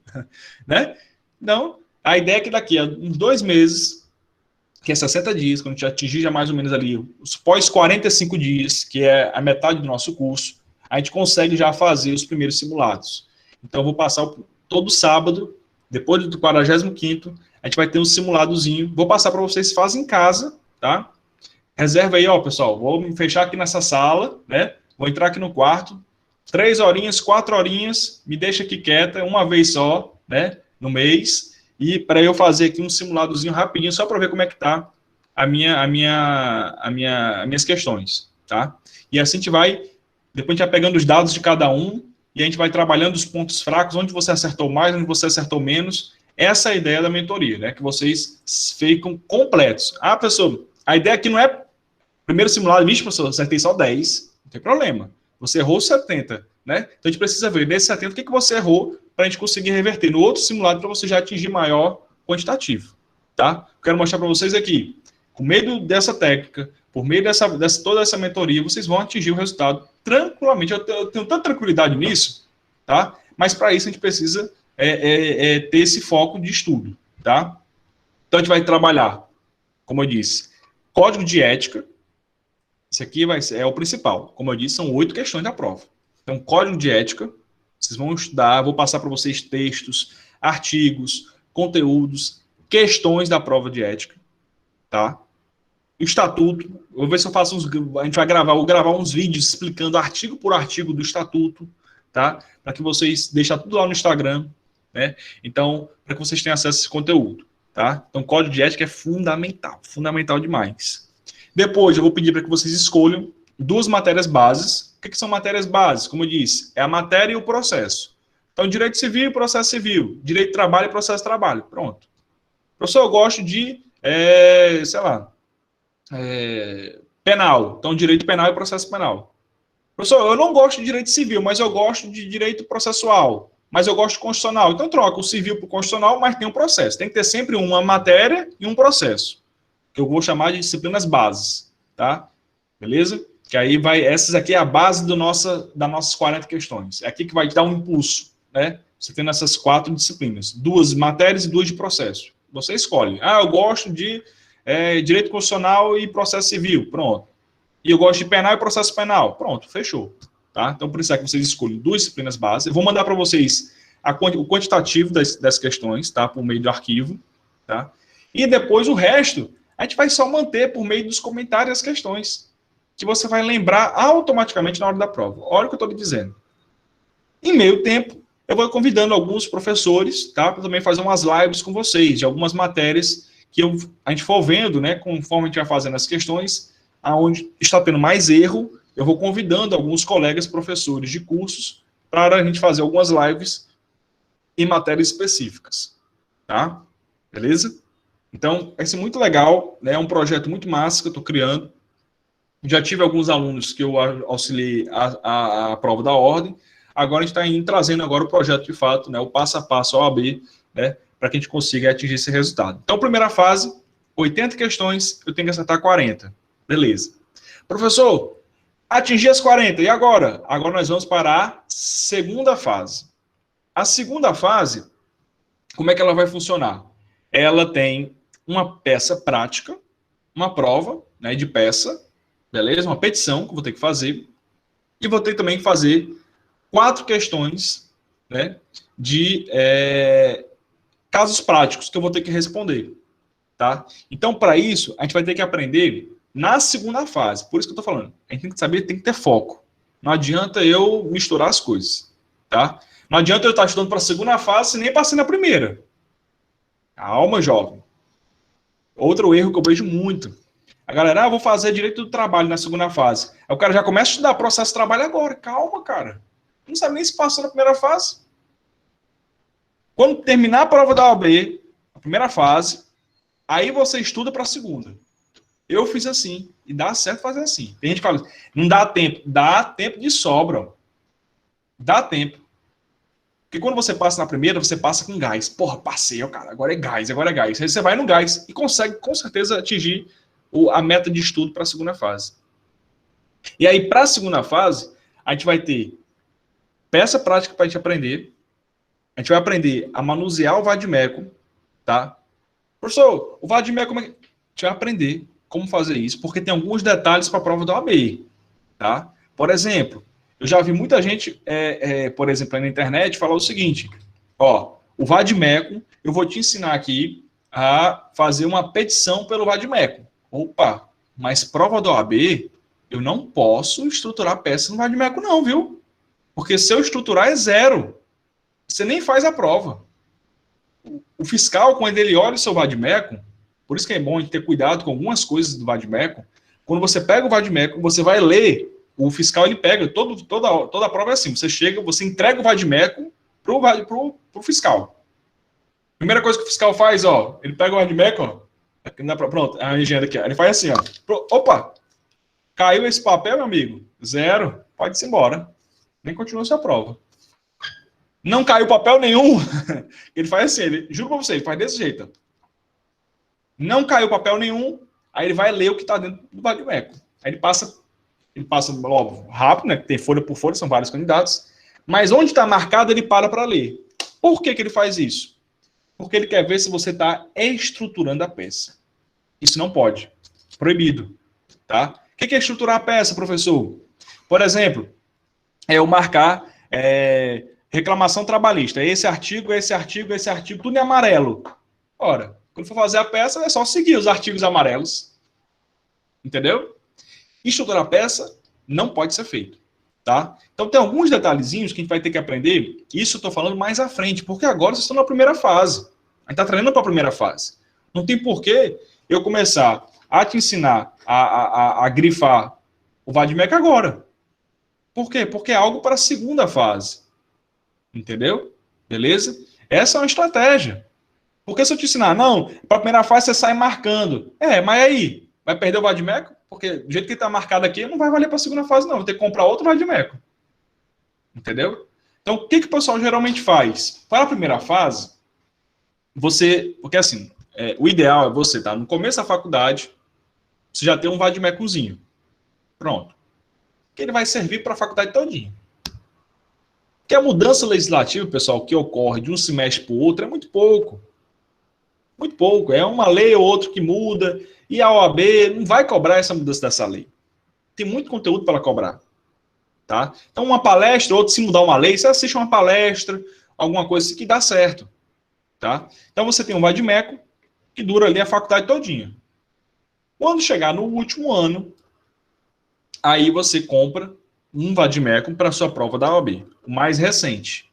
né? Então, a ideia é que daqui a uns 2 meses, que é 60 dias, quando a gente atingir já mais ou menos ali os pós 45 dias, que é a metade do nosso curso, a gente consegue já fazer os primeiros simulados. Então, eu vou passar todo sábado, depois do 45º, a gente vai ter um simuladozinho. Vou passar para vocês, fazem em casa, tá? Reserva aí, ó, pessoal. Vou me fechar aqui nessa sala, né? Vou entrar aqui no quarto. 3 horinhas, 4 horinhas, me deixa aqui quieta, uma vez só, né? No mês. E para eu fazer aqui um simuladozinho rapidinho, só para ver como é que tá minhas questões, tá? E assim a gente vai, depois a gente vai pegando os dados de cada um, e a gente vai trabalhando os pontos fracos, onde você acertou mais, onde você acertou menos. Essa é a ideia da mentoria, né? Que vocês ficam completos. Ah, professor, a ideia aqui não é primeiro simulado, vixe, professor, acertei só 10. Não tem problema. Você errou 70, né? Então a gente precisa ver nesse 70 o que você errou para a gente conseguir reverter no outro simulado para você já atingir maior quantitativo, tá? Quero mostrar para vocês aqui, por meio dessa técnica, por meio toda essa mentoria, vocês vão atingir o resultado tranquilamente. Eu tenho tanta tranquilidade nisso, tá? Mas para isso a gente precisa ter esse foco de estudo, tá? Então a gente vai trabalhar, como eu disse, código de ética. Esse aqui é o principal. Como eu disse, são 8 questões da prova. Então, código de ética, vocês vão estudar, vou passar para vocês textos, artigos, conteúdos, questões da prova de ética, tá? Estatuto, eu vou ver se eu faço a gente vai gravar, vou gravar uns vídeos explicando artigo por artigo do estatuto, tá? Para que vocês deixem tudo lá no Instagram, né? Então, para que vocês tenham acesso a esse conteúdo, tá? Então, código de ética é fundamental demais. Depois, eu vou pedir para que vocês escolham 2 matérias bases. O que são matérias bases? Como eu disse, é a matéria e o processo. Então, direito civil e processo civil. Direito de trabalho e processo de trabalho. Pronto. Professor, eu gosto de, penal. Então, direito penal e processo penal. Professor, eu não gosto de direito civil, mas eu gosto de direito processual. Mas eu gosto de constitucional. Então, troca o civil para o constitucional, mas tem um processo. Tem que ter sempre uma matéria e um processo, que eu vou chamar de disciplinas bases, tá? Beleza? Que aí essas aqui é a base das nossas 40 questões. É aqui que vai te dar um impulso, né? Você tendo essas 4 disciplinas, 2 matérias e 2 de processo. Você escolhe. Ah, eu gosto de direito constitucional e processo civil. Pronto. E eu gosto de penal e processo penal. Pronto, fechou. Tá? Então, por isso é que vocês escolhem 2 disciplinas básicas. Eu vou mandar para vocês o quantitativo das questões, tá? Por meio do arquivo, tá? E depois o resto, a gente vai só manter por meio dos comentários as questões, que você vai lembrar automaticamente na hora da prova. Olha o que eu estou lhe dizendo. Em meio tempo, eu vou convidando alguns professores, tá? Para também fazer umas lives com vocês, de algumas matérias que a gente for vendo, né? Conforme a gente vai fazendo as questões, aonde está tendo mais erro, eu vou convidando alguns colegas professores de cursos para a gente fazer algumas lives em matérias específicas, tá? Beleza? Então, vai ser muito legal, né? É um projeto muito massa que eu estou criando. Já tive alguns alunos que eu auxiliei a prova da ordem. Agora a gente está trazendo agora o projeto de fato, né? O passo a passo OAB, né? Para que a gente consiga atingir esse resultado. Então, primeira fase, 80 questões, eu tenho que acertar 40. Beleza. Professor, atingir as 40, e agora? Agora nós vamos para a segunda fase. A segunda fase, como é que ela vai funcionar? Ela tem uma peça prática, uma prova, né, de peça, beleza? Uma petição que eu vou ter que fazer, e vou ter também que fazer 4 questões, né, de casos práticos que eu vou ter que responder, tá? Então, para isso, a gente vai ter que aprender na segunda fase. Por isso que eu estou falando. A gente tem que saber, tem que ter foco. Não adianta eu misturar as coisas, tá? Não adianta eu estar estudando para a segunda fase e nem passei na primeira. Calma, jovem. Outro erro que eu vejo muito. A galera, vou fazer direito do trabalho na segunda fase. Aí o cara já começa a estudar processo de trabalho agora. Calma, cara. Não sabe nem se passou na primeira fase. Quando terminar a prova da OAB, a primeira fase, aí você estuda para a segunda. Eu fiz assim. E dá certo fazer assim. Tem gente que fala, não dá tempo. Dá tempo de sobra. Dá tempo. Porque quando você passa na primeira, você passa com gás. Porra, passei, cara. Agora é gás, agora é gás. Aí você vai no gás e consegue, com certeza, atingir a meta de estudo para a segunda fase. E aí, para a segunda fase, a gente vai ter peça prática para a gente aprender. A gente vai aprender a manusear o vade-mecum, tá? Professor, o vade-mecum, como é que... A gente vai aprender como fazer isso, porque tem alguns detalhes para a prova da OAB, tá? Por exemplo, eu já vi muita gente, por exemplo, aí na internet, falar o seguinte, ó, o vade-mecum, eu vou te ensinar aqui a fazer uma petição pelo vade-mecum. Opa, mas prova da OAB, eu não posso estruturar peça no vade-mecum não, viu? Porque se eu estruturar é 0. Você nem faz a prova. O fiscal, quando ele olha o seu vade-mecum, por isso que é bom a gente ter cuidado com algumas coisas do vade-mecum, quando você pega o vade-mecum, você vai ler, o fiscal ele pega, toda a prova é assim, você chega, você entrega o vade-mecum pro fiscal. Primeira coisa que o fiscal faz, ó, ele pega o vade-mecum, ó, pronto, a engenheira aqui, ó, ele faz assim, ó, opa, caiu esse papel, meu amigo? 0, pode ir embora, nem continua a sua prova. Não caiu papel nenhum, ele faz assim, juro pra você, ele faz desse jeito, ó. Não caiu papel nenhum, aí ele vai ler o que está dentro do vade-mecum. Aí ele passa logo, rápido, né? Tem folha por folha, são vários candidatos. Mas onde está marcado, ele para ler. Por que ele faz isso? Porque ele quer ver se você está estruturando a peça. Isso não pode. Proibido. Tá? O que é estruturar a peça, professor? Por exemplo, eu marcar reclamação trabalhista. Esse artigo, tudo em amarelo. Ora, quando for fazer a peça, é só seguir os artigos amarelos. Entendeu? Estruturar a peça não pode ser feito. Tá? Então, tem alguns detalhezinhos que a gente vai ter que aprender. Isso eu estou falando mais à frente, porque agora vocês estão na primeira fase. A gente está treinando para a primeira fase. Não tem porquê eu começar a te ensinar a grifar o vade-mecum agora. Por quê? Porque é algo para a segunda fase. Entendeu? Beleza? Essa é uma estratégia. Porque se eu te ensinar, não, para a primeira fase você sai marcando. Mas aí, vai perder o vade-mecum? Porque do jeito que está marcado aqui, não vai valer para a segunda fase, não. Vou ter que comprar outro vade-mecum. Entendeu? Então, o que o pessoal geralmente faz? Para a primeira fase, porque assim, o ideal é você estar no começo da faculdade, você já ter um vade-mecumzinho. Pronto. Que ele vai servir para a faculdade todinha. Porque a mudança legislativa, pessoal, que ocorre de um semestre para o outro é muito pouco. Muito pouco. É uma lei ou outra que muda. E a OAB não vai cobrar essa mudança dessa lei. Tem muito conteúdo para ela cobrar. Tá? Então, uma palestra, ou se mudar uma lei, você assiste uma palestra, alguma coisa assim que dá certo. Tá? Então, você tem um vade-mecum que dura ali a faculdade todinha. Quando chegar no último ano, aí você compra um vade-mecum para a sua prova da OAB, o mais recente.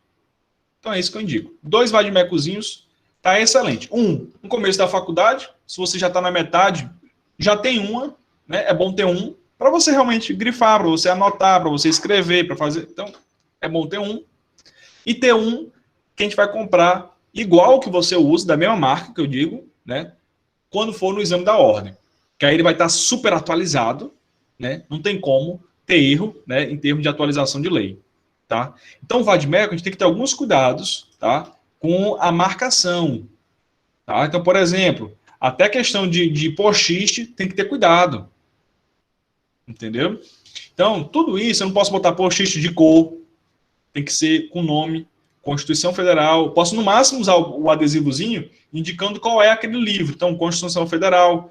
Então, é isso que eu indico. 2 vade-mecumzinhos. Tá excelente. No começo da faculdade, se você já está na metade, já tem uma, né? É bom ter um, para você realmente grifar, para você anotar, para você escrever, para fazer. Então, é bom ter um. E ter um que a gente vai comprar igual que você usa, da mesma marca que eu digo, né? Quando for no exame da ordem. Que aí ele vai estar super atualizado, né? Não tem como ter erro, né? Em termos de atualização de lei, tá? Então, o vade-mecum, a gente tem que ter alguns cuidados, tá? Com a marcação. Tá? Então, por exemplo, até a questão de post-it tem que ter cuidado. Entendeu? Então, tudo isso, eu não posso botar post-it de cor, tem que ser com nome, Constituição Federal. Eu posso, no máximo, usar o adesivozinho indicando qual é aquele livro. Então, Constituição Federal,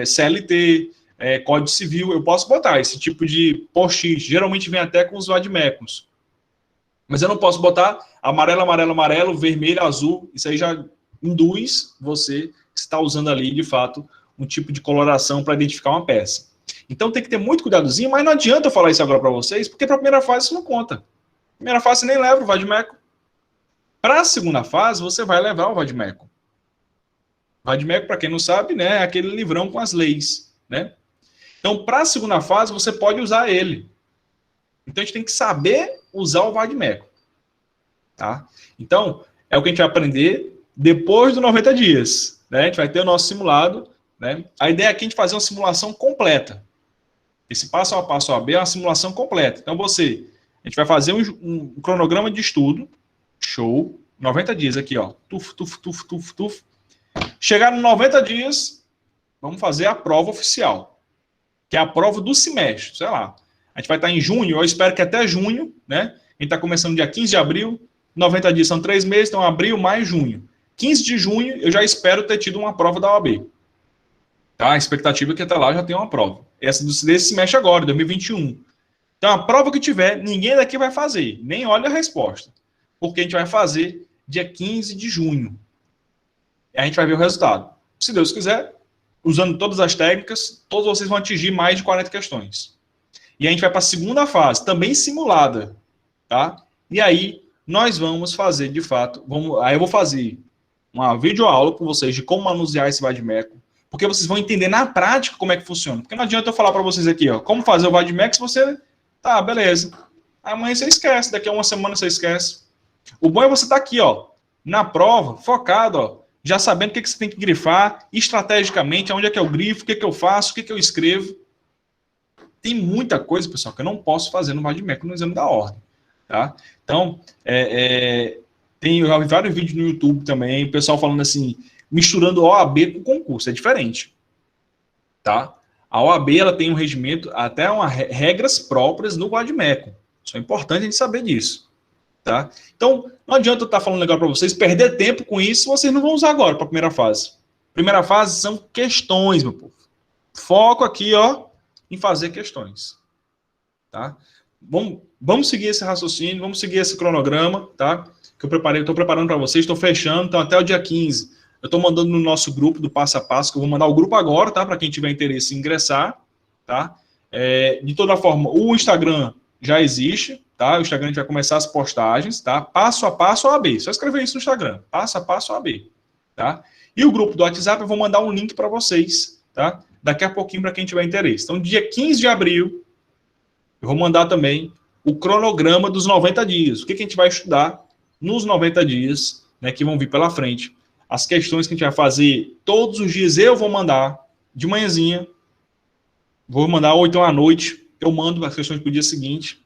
CLT, Código Civil. Eu posso botar esse tipo de post-it. Geralmente vem até com os vade-mecums. Mas eu não posso botar amarelo, amarelo, amarelo, vermelho, azul. Isso aí já induz você que está usando ali, de fato, um tipo de coloração para identificar uma peça. Então tem que ter muito cuidadozinho, mas não adianta eu falar isso agora para vocês, porque para a primeira fase isso não conta. Primeira fase você nem leva o vade-mecum. Para a segunda fase, você vai levar o vade-mecum. Vade-mecum, para quem não sabe, né, é aquele livrão com as leis. Né? Então, para a segunda fase, você pode usar ele. Então, a gente tem que saber usar o vade-mecum. Tá? Então, é o que a gente vai aprender depois dos 90 dias. Né? A gente vai ter o nosso simulado. Né? A ideia aqui é a gente fazer uma simulação completa. Esse passo a passo AB é uma simulação completa. Então, a gente vai fazer um cronograma de estudo. Show. 90 dias aqui, ó. Tuf, tuf, tuf, tuf, tuf. Chegar nos 90 dias, vamos fazer a prova oficial. Que é a prova do semestre. Sei lá. A gente vai estar em junho, eu espero que até junho, né? A gente está começando dia 15 de abril, 90 dias são 3 meses, então abril, maio, junho. 15 de junho, eu já espero ter tido uma prova da OAB. Tá? A expectativa é que até lá eu já tenha uma prova. Essa desse semestre agora, 2021. Então, a prova que tiver, ninguém daqui vai fazer, nem olha a resposta. Porque a gente vai fazer dia 15 de junho. E a gente vai ver o resultado. Se Deus quiser, usando todas as técnicas, todos vocês vão atingir mais de 40 questões. E a gente vai para a segunda fase, também simulada. Tá? E aí, nós vamos fazer, de fato, aí eu vou fazer uma videoaula com vocês de como manusear esse Vademecum, porque vocês vão entender na prática como é que funciona. Porque não adianta eu falar para vocês aqui, ó, como fazer o Vademecum se você... Tá, beleza. Amanhã você esquece, daqui a uma semana você esquece. O bom é você estar aqui, ó, na prova, focado, ó, já sabendo o que você tem que grifar, estrategicamente, onde é que eu grifo, o que eu faço, o que eu escrevo. Tem muita coisa, pessoal, que eu não posso fazer no Vademecum no exame da ordem. Tá? Então, tem vários vídeos no YouTube também, o pessoal falando assim, misturando OAB com concurso, é diferente. Tá? A OAB ela tem um regimento, até regras próprias no Vademecum. Isso é importante a gente saber disso. Tá? Então, não adianta eu estar falando legal para vocês, perder tempo com isso, vocês não vão usar agora para a primeira fase. Primeira fase são questões, meu povo. Foco aqui, ó, em fazer questões. Tá? Vamos seguir esse raciocínio, vamos seguir esse cronograma, tá? Que eu preparei, estou preparando para vocês, estou fechando, então até o dia 15. Eu estou mandando no nosso grupo do Passo a Passo, que eu vou mandar o grupo agora, tá? Para quem tiver interesse em ingressar, tá? De toda forma, o Instagram já existe, tá? O Instagram a gente vai começar as postagens, tá? Passo a Passo OAB. Só escrever isso no Instagram, Passo a Passo OAB, tá? E o grupo do WhatsApp eu vou mandar um link para vocês, tá? Daqui a pouquinho para quem tiver interesse. Então, dia 15 de abril, eu vou mandar também o cronograma dos 90 dias. O que a gente vai estudar nos 90 dias, né, que vão vir pela frente. As questões que a gente vai fazer todos os dias, eu vou mandar de manhãzinha. Vou mandar, ou então à noite, eu mando as questões para o dia seguinte.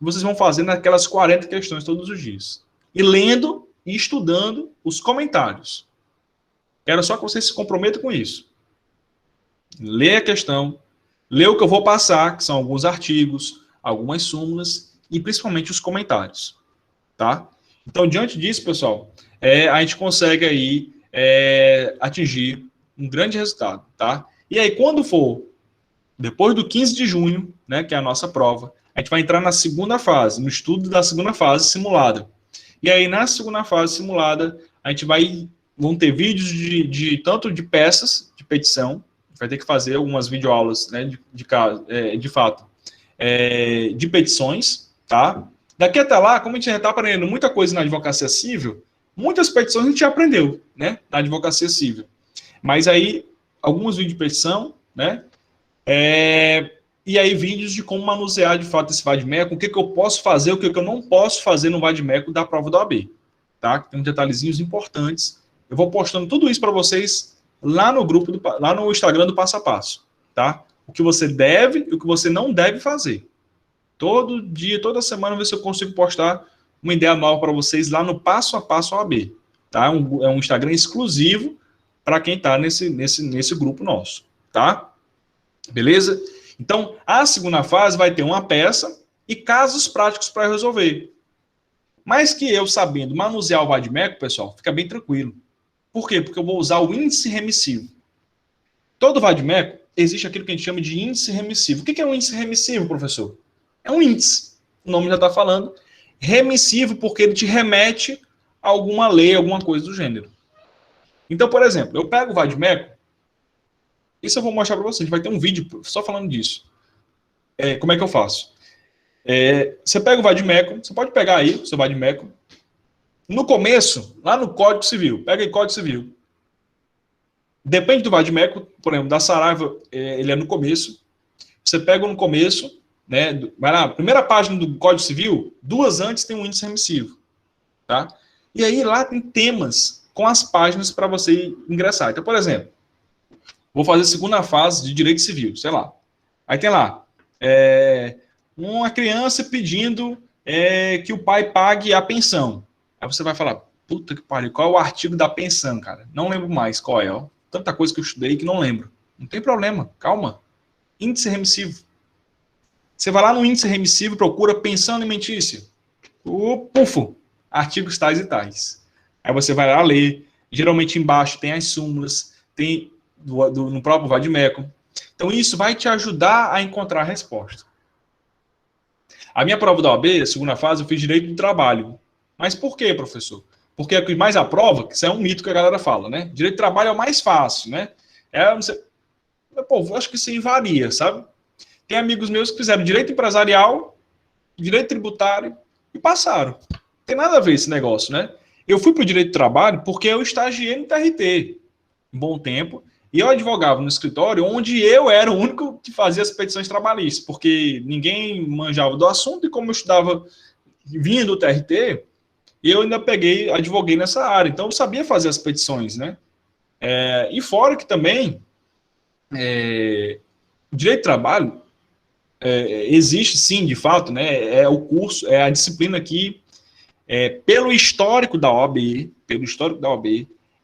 E vocês vão fazendo aquelas 40 questões todos os dias. E lendo e estudando os comentários. Quero só que vocês se comprometam com isso. Lê a questão, lê o que eu vou passar, que são alguns artigos, algumas súmulas e principalmente os comentários, tá? Então, diante disso, pessoal, a gente consegue aí atingir um grande resultado, tá? E aí, quando for depois do 15 de junho, né, que é a nossa prova, a gente vai entrar na segunda fase, no estudo da segunda fase simulada. E aí, na segunda fase simulada, a gente vão ter vídeos tanto de peças de petição, vai ter que fazer algumas videoaulas, né, de fato, de petições, tá? Daqui até lá, como a gente já está aprendendo muita coisa na advocacia civil, muitas petições a gente já aprendeu, né, na advocacia civil. Mas aí, alguns vídeos de petição, né, e aí vídeos de como manusear, de fato, esse Vademecum, o que eu posso fazer, o que eu não posso fazer no Vademecum da prova da OAB, tá? Tem uns detalhezinhos importantes. Eu vou postando tudo isso para vocês lá no grupo, lá no Instagram do Passo a Passo, tá? O que você deve e o que você não deve fazer. Todo dia, toda semana, ver se eu consigo postar uma ideia nova para vocês lá no Passo a Passo OAB, tá? É um Instagram exclusivo para quem está nesse grupo nosso, tá? Beleza? Então, a segunda fase vai ter uma peça e casos práticos para resolver. Mas que eu, sabendo manusear o Vademecum, pessoal, fica bem tranquilo. Por quê? Porque eu vou usar o índice remissivo. Todo Vademecum existe aquilo que a gente chama de índice remissivo. O que é um índice remissivo, professor? É um índice. O nome já está falando. Remissivo porque ele te remete a alguma lei, alguma coisa do gênero. Então, por exemplo, eu pego o Vademecum, isso eu vou mostrar para vocês. Vai ter um vídeo só falando disso. Como é que eu faço? Você pega o Vademecum, você pode pegar aí o seu Vademecum. No começo, lá no Código Civil, pega aí Código Civil. Depende do Vademecum, por exemplo, da Saraiva, ele é no começo. Você pega no começo, né? Vai lá, primeira página do Código Civil, 2 antes tem um índice remissivo. Tá? E aí lá tem temas com as páginas para você ingressar. Então, por exemplo, vou fazer a segunda fase de Direito Civil, sei lá. Aí tem lá, uma criança pedindo que o pai pague a pensão. Aí você vai falar, puta que pariu, qual é o artigo da pensão, cara? Não lembro mais qual é, ó. Tanta coisa que eu estudei que não lembro. Não tem problema, calma. Índice remissivo. Você vai lá no índice remissivo e procura pensão alimentícia. Pufo, artigos tais e tais. Aí você vai lá ler. Geralmente embaixo tem as súmulas, tem no próprio Vadimeco. Então isso vai te ajudar a encontrar a resposta. A minha prova da OAB, a segunda fase, eu fiz direito do trabalho. Mas por quê, professor? Porque é o que mais aprova, que isso é um mito que a galera fala, né? Direito do trabalho é o mais fácil, né? Não sei, pô, eu acho que isso aí varia, sabe? Tem amigos meus que fizeram direito empresarial, direito tributário e passaram. Não tem nada a ver esse negócio, né? Eu fui para o direito do trabalho porque eu estagiei no TRT um bom tempo e eu advogava no escritório onde eu era o único que fazia as petições trabalhistas, porque ninguém manjava do assunto e como eu estudava, vinha do TRT, eu ainda advoguei nessa área. Então eu sabia fazer as petições, né? E fora que também o direito do trabalho existe sim, de fato, né? É o curso, é a disciplina que, pelo histórico da OAB,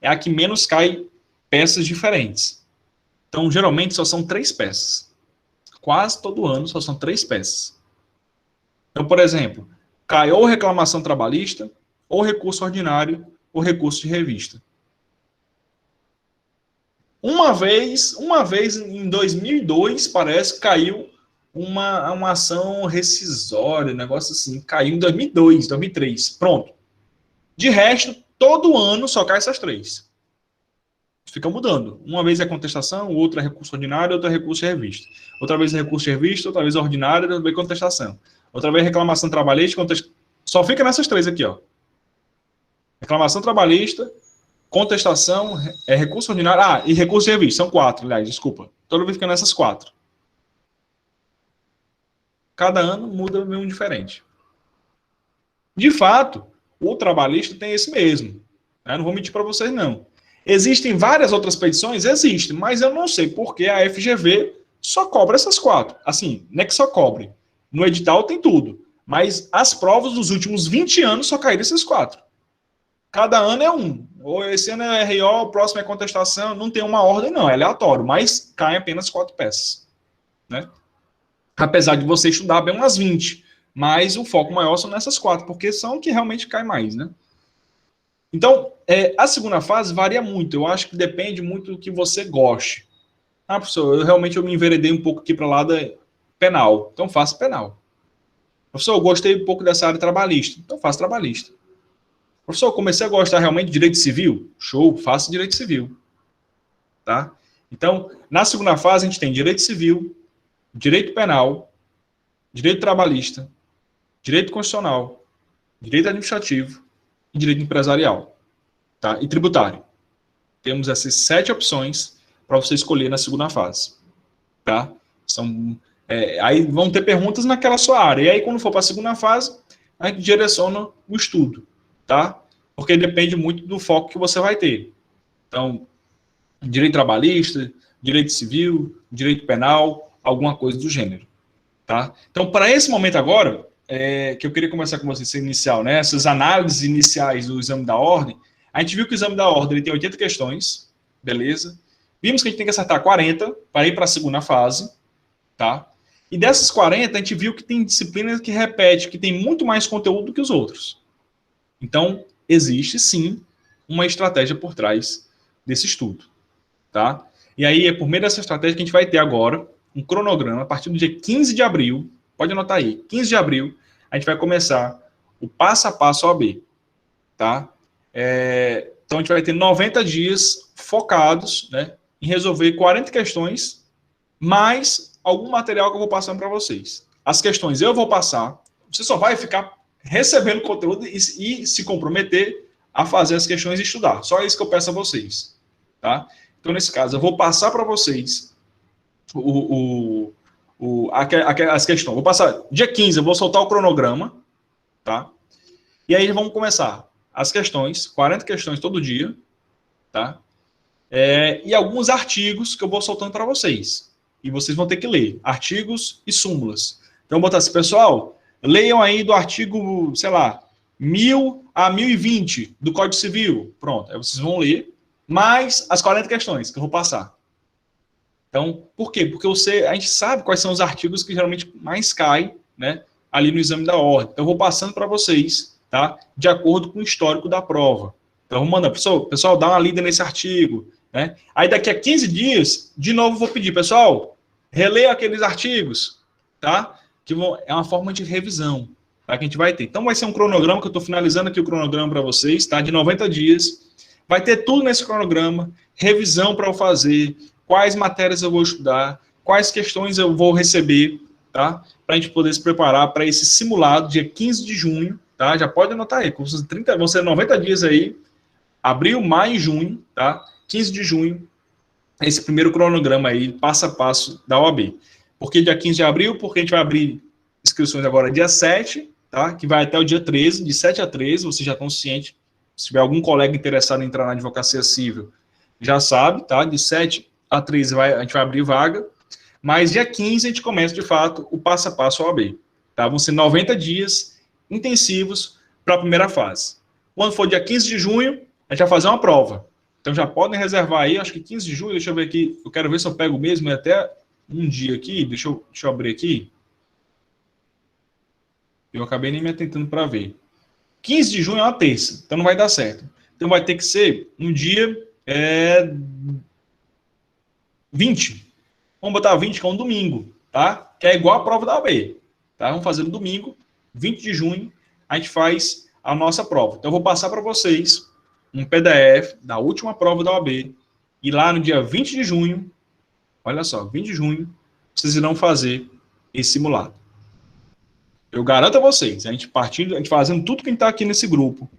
é a que menos cai peças diferentes. Então, geralmente, só são 3 peças. Quase todo ano só são 3 peças. Então, por exemplo, cai ou reclamação trabalhista, ou recurso ordinário, ou recurso de revista. Uma vez em 2002, parece, caiu uma ação rescisória, um negócio assim. Caiu em 2002, 2003. Pronto. De resto, todo ano só cai essas 3. Fica mudando. Uma vez é contestação, outra é recurso ordinário, outra é recurso de revista. Outra vez é recurso de revista, outra vez é ordinário, outra vez é contestação. Outra vez é reclamação trabalhista, só fica nessas 3 aqui, ó. Reclamação trabalhista, contestação, recurso ordinário, e recurso de revista. São 4, aliás, desculpa. Toda vez fica nessas 4. Cada ano muda um diferente. De fato, o trabalhista tem esse mesmo. Não vou mentir para vocês, não. Existem várias outras petições? Existem, mas eu não sei por que a FGV só cobra essas 4. Assim, não é que só cobre. No edital tem tudo. Mas as provas dos últimos 20 anos só caíram esses 4. Cada ano é um. Ou esse ano é RO, o próximo é contestação. Não tem uma ordem, não. É aleatório. Mas caem apenas 4 peças. Né? Apesar de você estudar bem umas 20. Mas o foco maior são nessas 4, porque são que realmente cai mais, né? Então, a segunda fase varia muito. Eu acho que depende muito do que você goste. Professor, eu me enveredei um pouco aqui para o lado penal. Então, faço penal. Professor, eu gostei um pouco dessa área trabalhista. Então, faço trabalhista. Professor, eu comecei a gostar realmente de direito civil. Show, faço direito civil. Tá? Então, na segunda fase, a gente tem direito civil, direito penal, direito trabalhista, direito constitucional, direito administrativo, direito empresarial, tá? E tributário. Temos essas 7 opções para você escolher na segunda fase, tá? Aí vão ter perguntas naquela sua área. E aí, quando for para a segunda fase, a gente direciona o estudo, tá? Porque depende muito do foco que você vai ter. Então, direito trabalhista, direito civil, direito penal, alguma coisa do gênero, tá? Então, para esse momento agora, que eu queria conversar com vocês inicial, né? Essas análises iniciais do exame da ordem. A gente viu que o exame da ordem ele tem 80 questões, beleza? Vimos que a gente tem que acertar 40 para ir para a segunda fase, tá? E dessas 40, a gente viu que tem disciplinas que repete, que tem muito mais conteúdo do que os outros. Então, existe sim uma estratégia por trás desse estudo, tá? E aí, é por meio dessa estratégia que a gente vai ter agora um cronograma a partir do dia 15 de abril. Pode anotar aí, 15 de abril, a gente vai começar o passo a passo OAB, tá? Então, a gente vai ter 90 dias focados, né, em resolver 40 questões, mais algum material que eu vou passando para vocês. As questões eu vou passar, você só vai ficar recebendo conteúdo e se comprometer a fazer as questões e estudar. Só isso que eu peço a vocês, tá? Então, nesse caso, eu vou passar para vocês as questões. Vou passar dia 15, eu vou soltar o cronograma, tá? E aí vamos começar as questões, 40 questões todo dia, tá? E alguns artigos que eu vou soltando para vocês. E vocês vão ter que ler, artigos e súmulas. Então, vou botar assim, pessoal, leiam aí do artigo, sei lá, 1000 a 1020 do Código Civil. Pronto, aí vocês vão ler, mais as 40 questões que eu vou passar. Então, por quê? Porque a gente sabe quais são os artigos que geralmente mais caem, né, ali no exame da ordem. Então, eu vou passando para vocês, tá? De acordo com o histórico da prova. Então, vou mandar, pessoal, dá uma lida nesse artigo, né? Aí, daqui a 15 dias, de novo, vou pedir, pessoal, releia aqueles artigos, tá? É uma forma de revisão, tá? Que a gente vai ter. Então, vai ser um cronograma, que eu estou finalizando aqui o cronograma para vocês, tá? De 90 dias. Vai ter tudo nesse cronograma, revisão para eu fazer, quais matérias eu vou estudar, quais questões eu vou receber, tá? Para a gente poder se preparar para esse simulado, dia 15 de junho, tá? Já pode anotar aí, vão ser 90 dias aí, abril, maio e junho, tá? 15 de junho, esse primeiro cronograma aí, passo a passo da OAB. Por que dia 15 de abril? Porque a gente vai abrir inscrições agora dia 7, tá? Que vai até o dia 13, de 7 a 13, vocês já estão cientes. Se tiver algum colega interessado em entrar na advocacia civil, já sabe, tá? De 7 a 13 a gente vai abrir vaga, mas dia 15 a gente começa, de fato, o passo a passo OAB. Tá? Vão ser 90 dias intensivos para a primeira fase. Quando for dia 15 de junho, a gente vai fazer uma prova. Então já podem reservar aí, acho que 15 de junho, deixa eu ver aqui, eu quero ver se eu pego mesmo, até um dia aqui, deixa eu abrir aqui. Eu acabei nem me atentando para ver. 15 de junho é uma terça, então não vai dar certo. Então vai ter que ser um dia 20. Vamos botar 20, que é um domingo, tá? Que é igual a prova da OAB, tá? Vamos fazer no domingo, 20 de junho, a gente faz a nossa prova. Então eu vou passar para vocês um PDF da última prova da OAB, e lá no dia 20 de junho, olha só, 20 de junho, vocês irão fazer esse simulado. Eu garanto a vocês, a gente fazendo tudo que está aqui nesse grupo,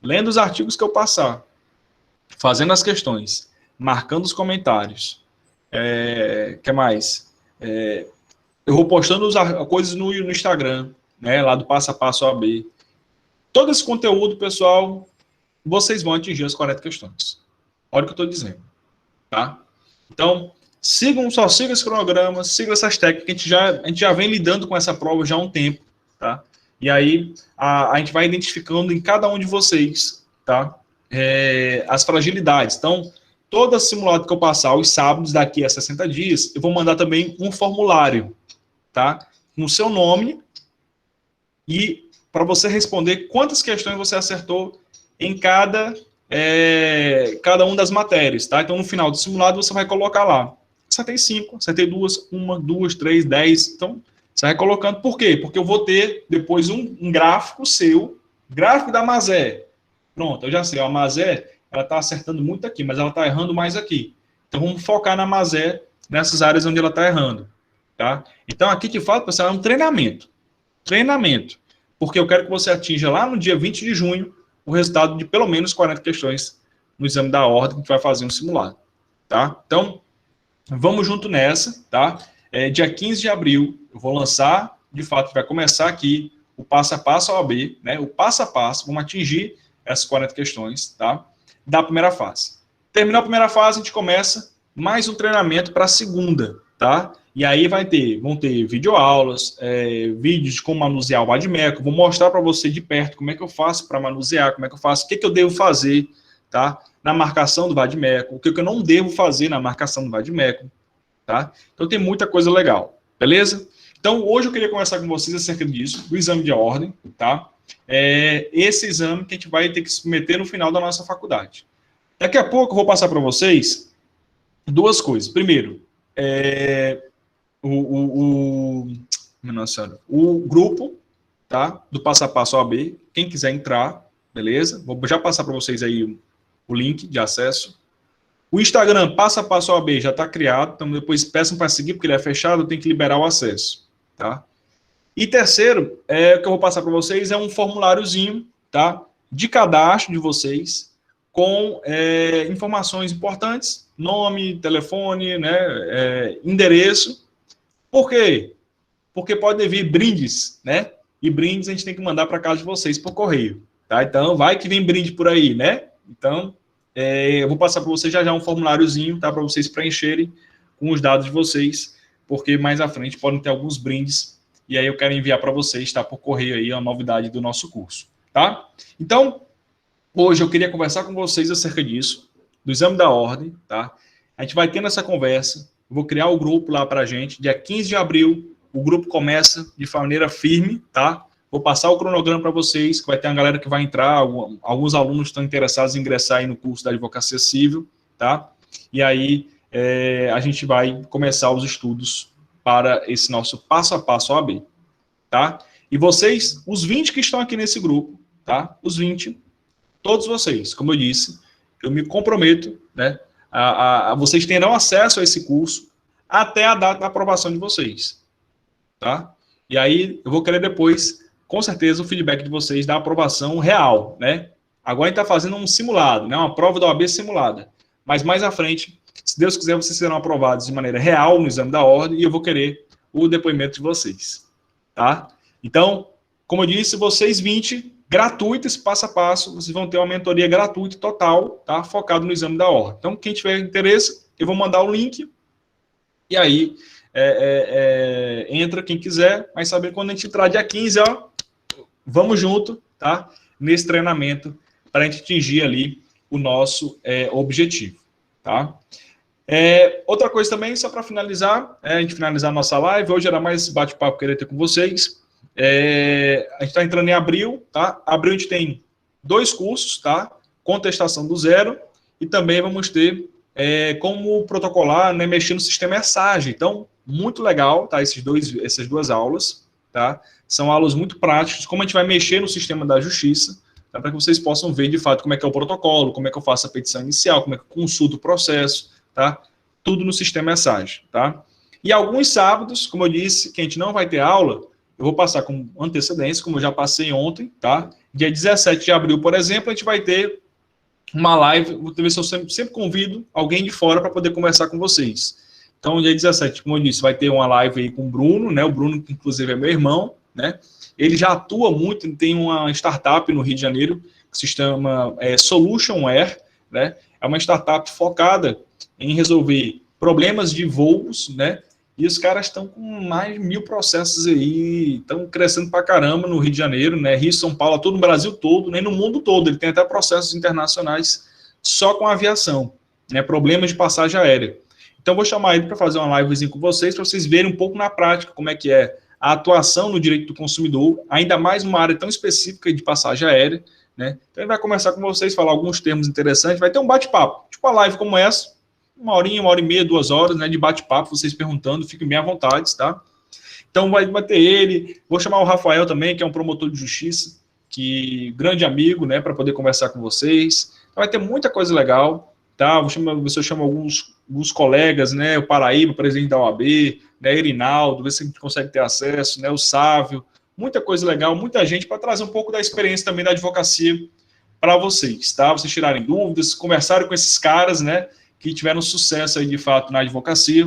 lendo os artigos que eu passar, fazendo as questões, marcando os comentários, que mais? Eu vou postando coisas no Instagram, né, lá do Passo a Passo OAB. Todo esse conteúdo, pessoal, vocês vão atingir as 40 questões. Olha o que eu estou dizendo, tá? Então, só sigam esse cronograma, sigam essas técnicas, a gente já vem lidando com essa prova já há um tempo, tá? E aí, a gente vai identificando em cada um de vocês, tá? As fragilidades. Então, todo simulado que eu passar os sábados daqui a 60 dias, eu vou mandar também um formulário, tá? No seu nome e para você responder quantas questões você acertou em cada uma das matérias, tá? Então, no final do simulado, você vai colocar lá. Acertei 5, acertei 2, 1, 2, 3, 10. Então, você vai colocando. Por quê? Porque eu vou ter depois um gráfico seu, gráfico da Mazé. Pronto, eu já sei. A Mazé, ela está acertando muito aqui, mas ela está errando mais aqui. Então, vamos focar na Mazé, nessas áreas onde ela está errando, tá? Então, aqui que fala, pessoal, é um treinamento. Treinamento. Porque eu quero que você atinja lá no dia 20 de junho o resultado de pelo menos 40 questões no exame da ordem, que a gente vai fazer um simulado, tá? Então, vamos junto nessa, tá? Dia 15 de abril, eu vou lançar, de fato, vai começar aqui o passo a passo OAB, né? O passo a passo, vamos atingir essas 40 questões, tá? Da primeira fase. Terminou a primeira fase, a gente começa mais um treinamento para a segunda, tá? E aí vão ter videoaulas, vídeos de como manusear o vade-mecum, vou mostrar para você de perto como é que eu faço para manusear, como é que eu faço, o que eu devo fazer, tá? Na marcação do vade-mecum, o que eu não devo fazer na marcação do vade-mecum, tá? Então tem muita coisa legal, beleza? Então hoje eu queria conversar com vocês acerca disso, do exame de ordem, tá? Esse exame que a gente vai ter que submeter no final da nossa faculdade. Daqui a pouco eu vou passar para vocês duas coisas. Primeiro, o grupo, tá? Do Passo a Passo OAB, quem quiser entrar, beleza? Vou já passar para vocês aí o link de acesso. O Instagram Passo a Passo OAB já está criado, então depois peçam para seguir, porque ele é fechado, tem que liberar o acesso, tá? E terceiro, o que eu vou passar para vocês é um formuláriozinho, tá? De cadastro de vocês, com informações importantes, nome, telefone, né? Endereço. Por quê? Porque podem vir brindes, né? E brindes a gente tem que mandar para casa de vocês por correio, tá? Então, vai que vem brinde por aí, né? Então, eu vou passar para vocês já um formuláriozinho, tá? Para vocês preencherem com os dados de vocês, porque mais à frente podem ter alguns brindes, e aí eu quero enviar para vocês, tá? Por correio aí, a novidade do nosso curso, tá? Então, hoje eu queria conversar com vocês acerca disso, do exame da ordem, tá? A gente vai tendo essa conversa, eu vou criar o grupo lá para a gente. Dia 15 de abril, o grupo começa de maneira firme, tá? Vou passar o cronograma para vocês, que vai ter uma galera que vai entrar, alguns alunos estão interessados em ingressar aí no curso da Advocacia Civil, tá? E aí a gente vai começar os estudos para esse nosso passo a passo OAB, tá? E vocês, os 20 que estão aqui nesse grupo, tá? Os 20, todos vocês, como eu disse, eu me comprometo, né? Vocês terão acesso a esse curso até a data da aprovação de vocês, tá? E aí eu vou querer depois, com certeza, o feedback de vocês da aprovação real, né? Agora a gente está fazendo um simulado, né? Uma prova da OAB simulada. Mas mais à frente, se Deus quiser, vocês serão aprovados de maneira real no exame da ordem e eu vou querer o depoimento de vocês, tá? Então, como eu disse, vocês 20, gratuito esse passo a passo, vocês vão ter uma mentoria gratuita total, tá? Focado no exame da ordem. Então, quem tiver interesse, eu vou mandar o link e aí entra quem quiser, mas saber quando a gente entrar dia 15, ó, vamos junto, tá? Nesse treinamento para a gente atingir ali o nosso objetivo, tá? Outra coisa também, só para finalizar, a gente finalizar a nossa live, hoje era mais esse bate-papo que eu queria ter com vocês. A gente está entrando em abril, tá? Abril a gente tem 2 cursos, tá? Contestação do zero e também vamos ter como protocolar, né, mexer no sistema ESAGE. Então, muito legal, tá? Essas duas aulas, tá? São aulas muito práticas, como a gente vai mexer no sistema da justiça, tá? Para que vocês possam ver de fato como é que é o protocolo, como é que eu faço a petição inicial, como é que eu consulto o processo, tá? Tudo no sistema ESAGE, tá? E alguns sábados, como eu disse, que a gente não vai ter aula, eu vou passar com antecedência, como eu já passei ontem, tá? Dia 17 de abril, por exemplo, a gente vai ter uma live, vou ver se eu sempre convido alguém de fora para poder conversar com vocês. Então, dia 17, como eu disse, vai ter uma live aí com o Bruno, né? O Bruno, que inclusive é meu irmão, né? Ele já atua muito, tem uma startup no Rio de Janeiro, que se chama Solutionware, né? É uma startup focada em resolver problemas de voos, né? E os caras estão com mais de 1000 processos aí, estão crescendo pra caramba no Rio de Janeiro, né? Rio, São Paulo, todo no Brasil todo, nem no mundo todo. Ele tem até processos internacionais só com aviação, né? Problemas de passagem aérea. Então, vou chamar ele para fazer uma livezinha com vocês, para vocês verem um pouco na prática como é que é a atuação no direito do consumidor, ainda mais numa área tão específica de passagem aérea, né? Então, ele vai conversar com vocês, falar alguns termos interessantes, vai ter um bate-papo, tipo uma live como essa, 1 horinha, 1 hora e meia, 2 horas, né, de bate-papo, vocês perguntando, fiquem bem à vontade, tá? Então, vai ter ele, vou chamar o Rafael também, que é um promotor de justiça, que grande amigo, né, para poder conversar com vocês. Então, vai ter muita coisa legal, tá? Ver se eu chamo alguns colegas, né, o Paraíba, presidente da OAB, né, Erinaldo, ver se a gente consegue ter acesso, né, o Sávio, muita coisa legal, muita gente para trazer um pouco da experiência também da advocacia para vocês, tá? Vocês tirarem dúvidas, conversarem com esses caras, né, que tiveram sucesso aí, de fato, na advocacia,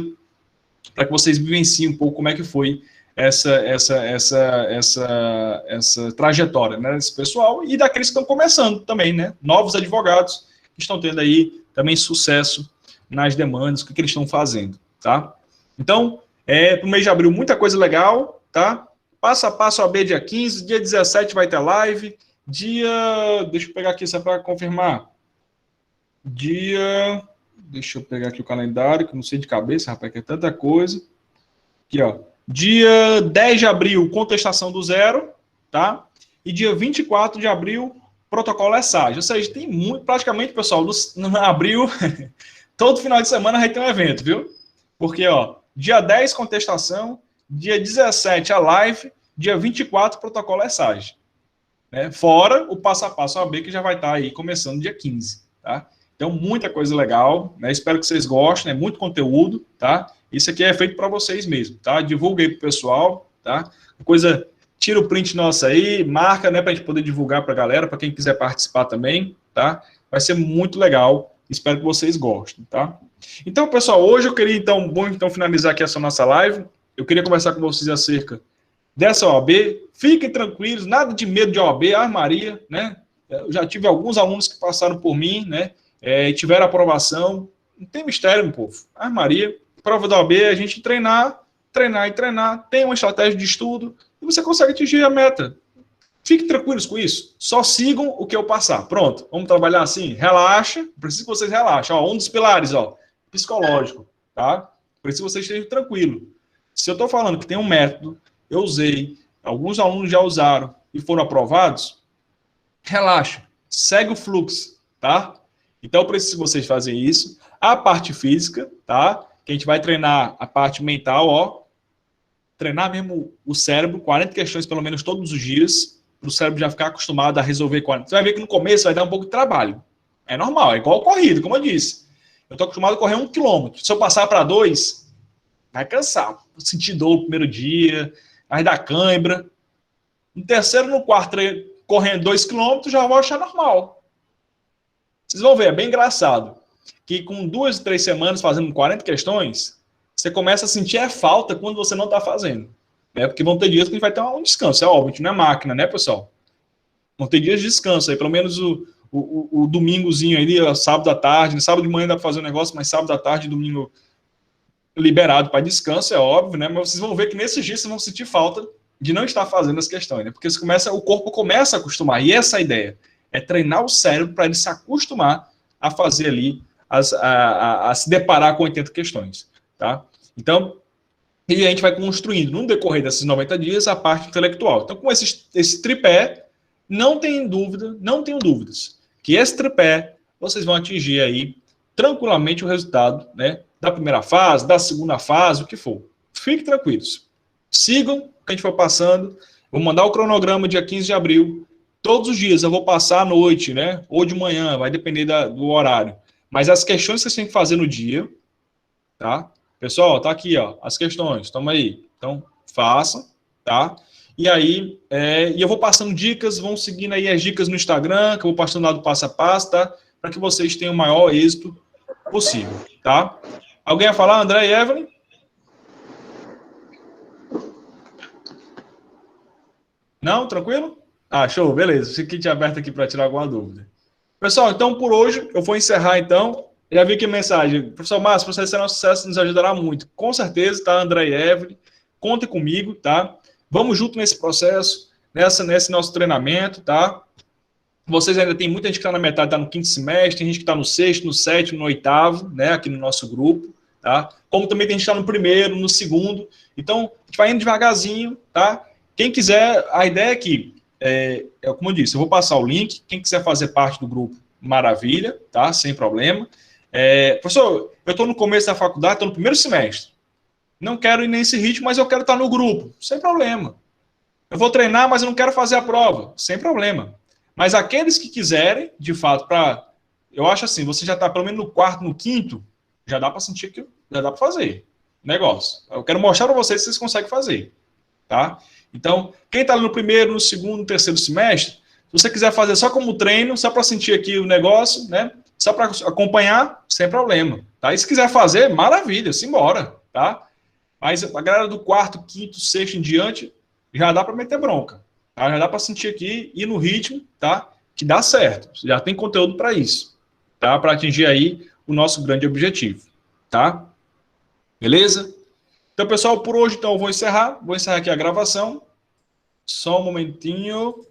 para que vocês vivenciem um pouco como é que foi essa trajetória, né, desse pessoal e daqueles que estão começando também, né, novos advogados que estão tendo aí também sucesso nas demandas, o que eles estão fazendo, tá? Então, para o mês de abril, muita coisa legal, tá? Passo a passo AB dia 15, dia 17 vai ter live, deixa eu pegar aqui só para confirmar, deixa eu pegar aqui o calendário, que eu não sei de cabeça, rapaz, que é tanta coisa. Aqui, ó. Dia 10 de abril, contestação do zero, tá? E dia 24 de abril, protocolo ESAGE. Ou seja, tem muito, praticamente, pessoal, no abril, todo final de semana vai ter um evento, viu? Porque, ó, dia 10, contestação, dia 17, a live, dia 24, protocolo ESAGE. Né? Fora o passo a passo AB, que já vai estar aí começando dia 15, tá? Então, muita coisa legal, né? Espero que vocês gostem, é muito conteúdo, tá? Isso aqui é feito para vocês mesmo, tá? Divulga aí pro pessoal, tá? Coisa, tira o print nosso aí, marca, né, pra gente poder divulgar pra galera, para quem quiser participar também, tá? Vai ser muito legal, espero que vocês gostem, tá? Então, pessoal, hoje eu queria, então, finalizar aqui essa nossa live, eu queria conversar com vocês acerca dessa OAB, fiquem tranquilos, nada de medo de OAB, Maria, né? Eu já tive alguns alunos que passaram por mim, né? Tiveram aprovação, não tem mistério, meu povo. Maria, prova da OAB, a gente treinar, tem uma estratégia de estudo e você consegue atingir a meta. Fiquem tranquilos com isso. Só sigam o que eu passar. Pronto, vamos trabalhar assim? Relaxa, preciso que vocês relaxem. Ó, um dos pilares, ó, psicológico, tá? Preciso que vocês estejam tranquilos. Se eu estou falando que tem um método, eu usei, alguns alunos já usaram e foram aprovados, relaxa, segue o fluxo, tá? Então, eu preciso que vocês fazerem isso. A parte física, tá? Que a gente vai treinar a parte mental, ó. Treinar mesmo o cérebro, 40 questões pelo menos todos os dias, para o cérebro já ficar acostumado a resolver 40. Você vai ver que no começo vai dar um pouco de trabalho. É normal, é igual corrida, como eu disse. Eu estou acostumado a correr 1 quilômetro. Se eu passar para 2, vai cansar. Vou sentir dor no primeiro dia, vai dar cãibra. No terceiro, no quarto, correndo 2 quilômetros, já vou achar normal. Vocês vão ver, é bem engraçado. Que com 2, 3 semanas fazendo 40 questões, você começa a sentir a falta quando você não está fazendo. Né? Porque vão ter dias que a gente vai ter um descanso. É óbvio, a gente não é máquina, né, pessoal? Vão ter dias de descanso. Aí, pelo menos o domingozinho ali, ó, sábado à tarde. Sábado de manhã dá para fazer um negócio, mas sábado à tarde e domingo liberado para descanso, é óbvio, né? Mas vocês vão ver que nesses dias vocês vão sentir falta de não estar fazendo as questões, né? Porque o corpo começa a acostumar. E essa é a ideia. É treinar o cérebro para ele se acostumar a fazer ali, a se deparar com 80 questões, tá? Então, e a gente vai construindo, no decorrer desses 90 dias, a parte intelectual. Então, com esse tripé, não tenham dúvidas, que esse tripé, vocês vão atingir aí, tranquilamente, o resultado, né, da primeira fase, da segunda fase, o que for. Fiquem tranquilos. Sigam o que a gente for passando. Vou mandar o cronograma dia 15 de abril. Todos os dias eu vou passar à noite, né, ou de manhã, vai depender do horário. Mas as questões que vocês têm que fazer no dia, tá? Pessoal, tá aqui, ó, as questões, toma aí. Então, façam, tá? E aí, e eu vou passando dicas, vão seguindo aí as dicas no Instagram, que eu vou passando lá do passo a passo, tá? Para que vocês tenham o maior êxito possível, tá? Alguém ia falar, André e Evelyn? Não? Tranquilo? Ah, show, beleza. Fique aberto aqui para tirar alguma dúvida. Pessoal, então, por hoje, eu vou encerrar, então. Já vi aqui a mensagem. Professor Márcio, para vocês terem um sucesso, nos ajudará muito. Com certeza, tá, André e Evelyn? Contem comigo, tá? Vamos junto nesse processo, nesse nosso treinamento, tá? Vocês ainda tem muita gente que está na metade, está no quinto semestre, tem gente que está no sexto, no sétimo, no oitavo, né? Aqui no nosso grupo, tá? Como também tem gente que está no primeiro, no segundo. Então, a gente vai indo devagarzinho, tá? Quem quiser, a ideia é que, como eu disse, eu vou passar o link. Quem quiser fazer parte do grupo, maravilha, tá? Sem problema. Professor, eu estou no começo da faculdade, estou no primeiro semestre. Não quero ir nesse ritmo, mas eu quero estar no grupo. Sem problema. Eu vou treinar, mas eu não quero fazer a prova. Sem problema. Mas aqueles que quiserem, de fato, eu acho assim, você já está pelo menos no quarto, no quinto, já dá para sentir que já dá para fazer negócio. Eu quero mostrar para vocês que vocês conseguem fazer. Tá? Então, quem está no primeiro, no segundo, no terceiro semestre, se você quiser fazer só como treino, só para sentir aqui o negócio, né? Só para acompanhar, sem problema. Tá? E se quiser fazer, maravilha, simbora. Tá? Mas a galera do quarto, quinto, sexto em diante, já dá para meter bronca. Tá? Já dá para sentir aqui, ir no ritmo, tá? Que dá certo. Já tem conteúdo para isso. Tá? Para atingir aí o nosso grande objetivo. Tá? Beleza? Então, pessoal, por hoje, então, eu vou encerrar aqui a gravação. Só um momentinho.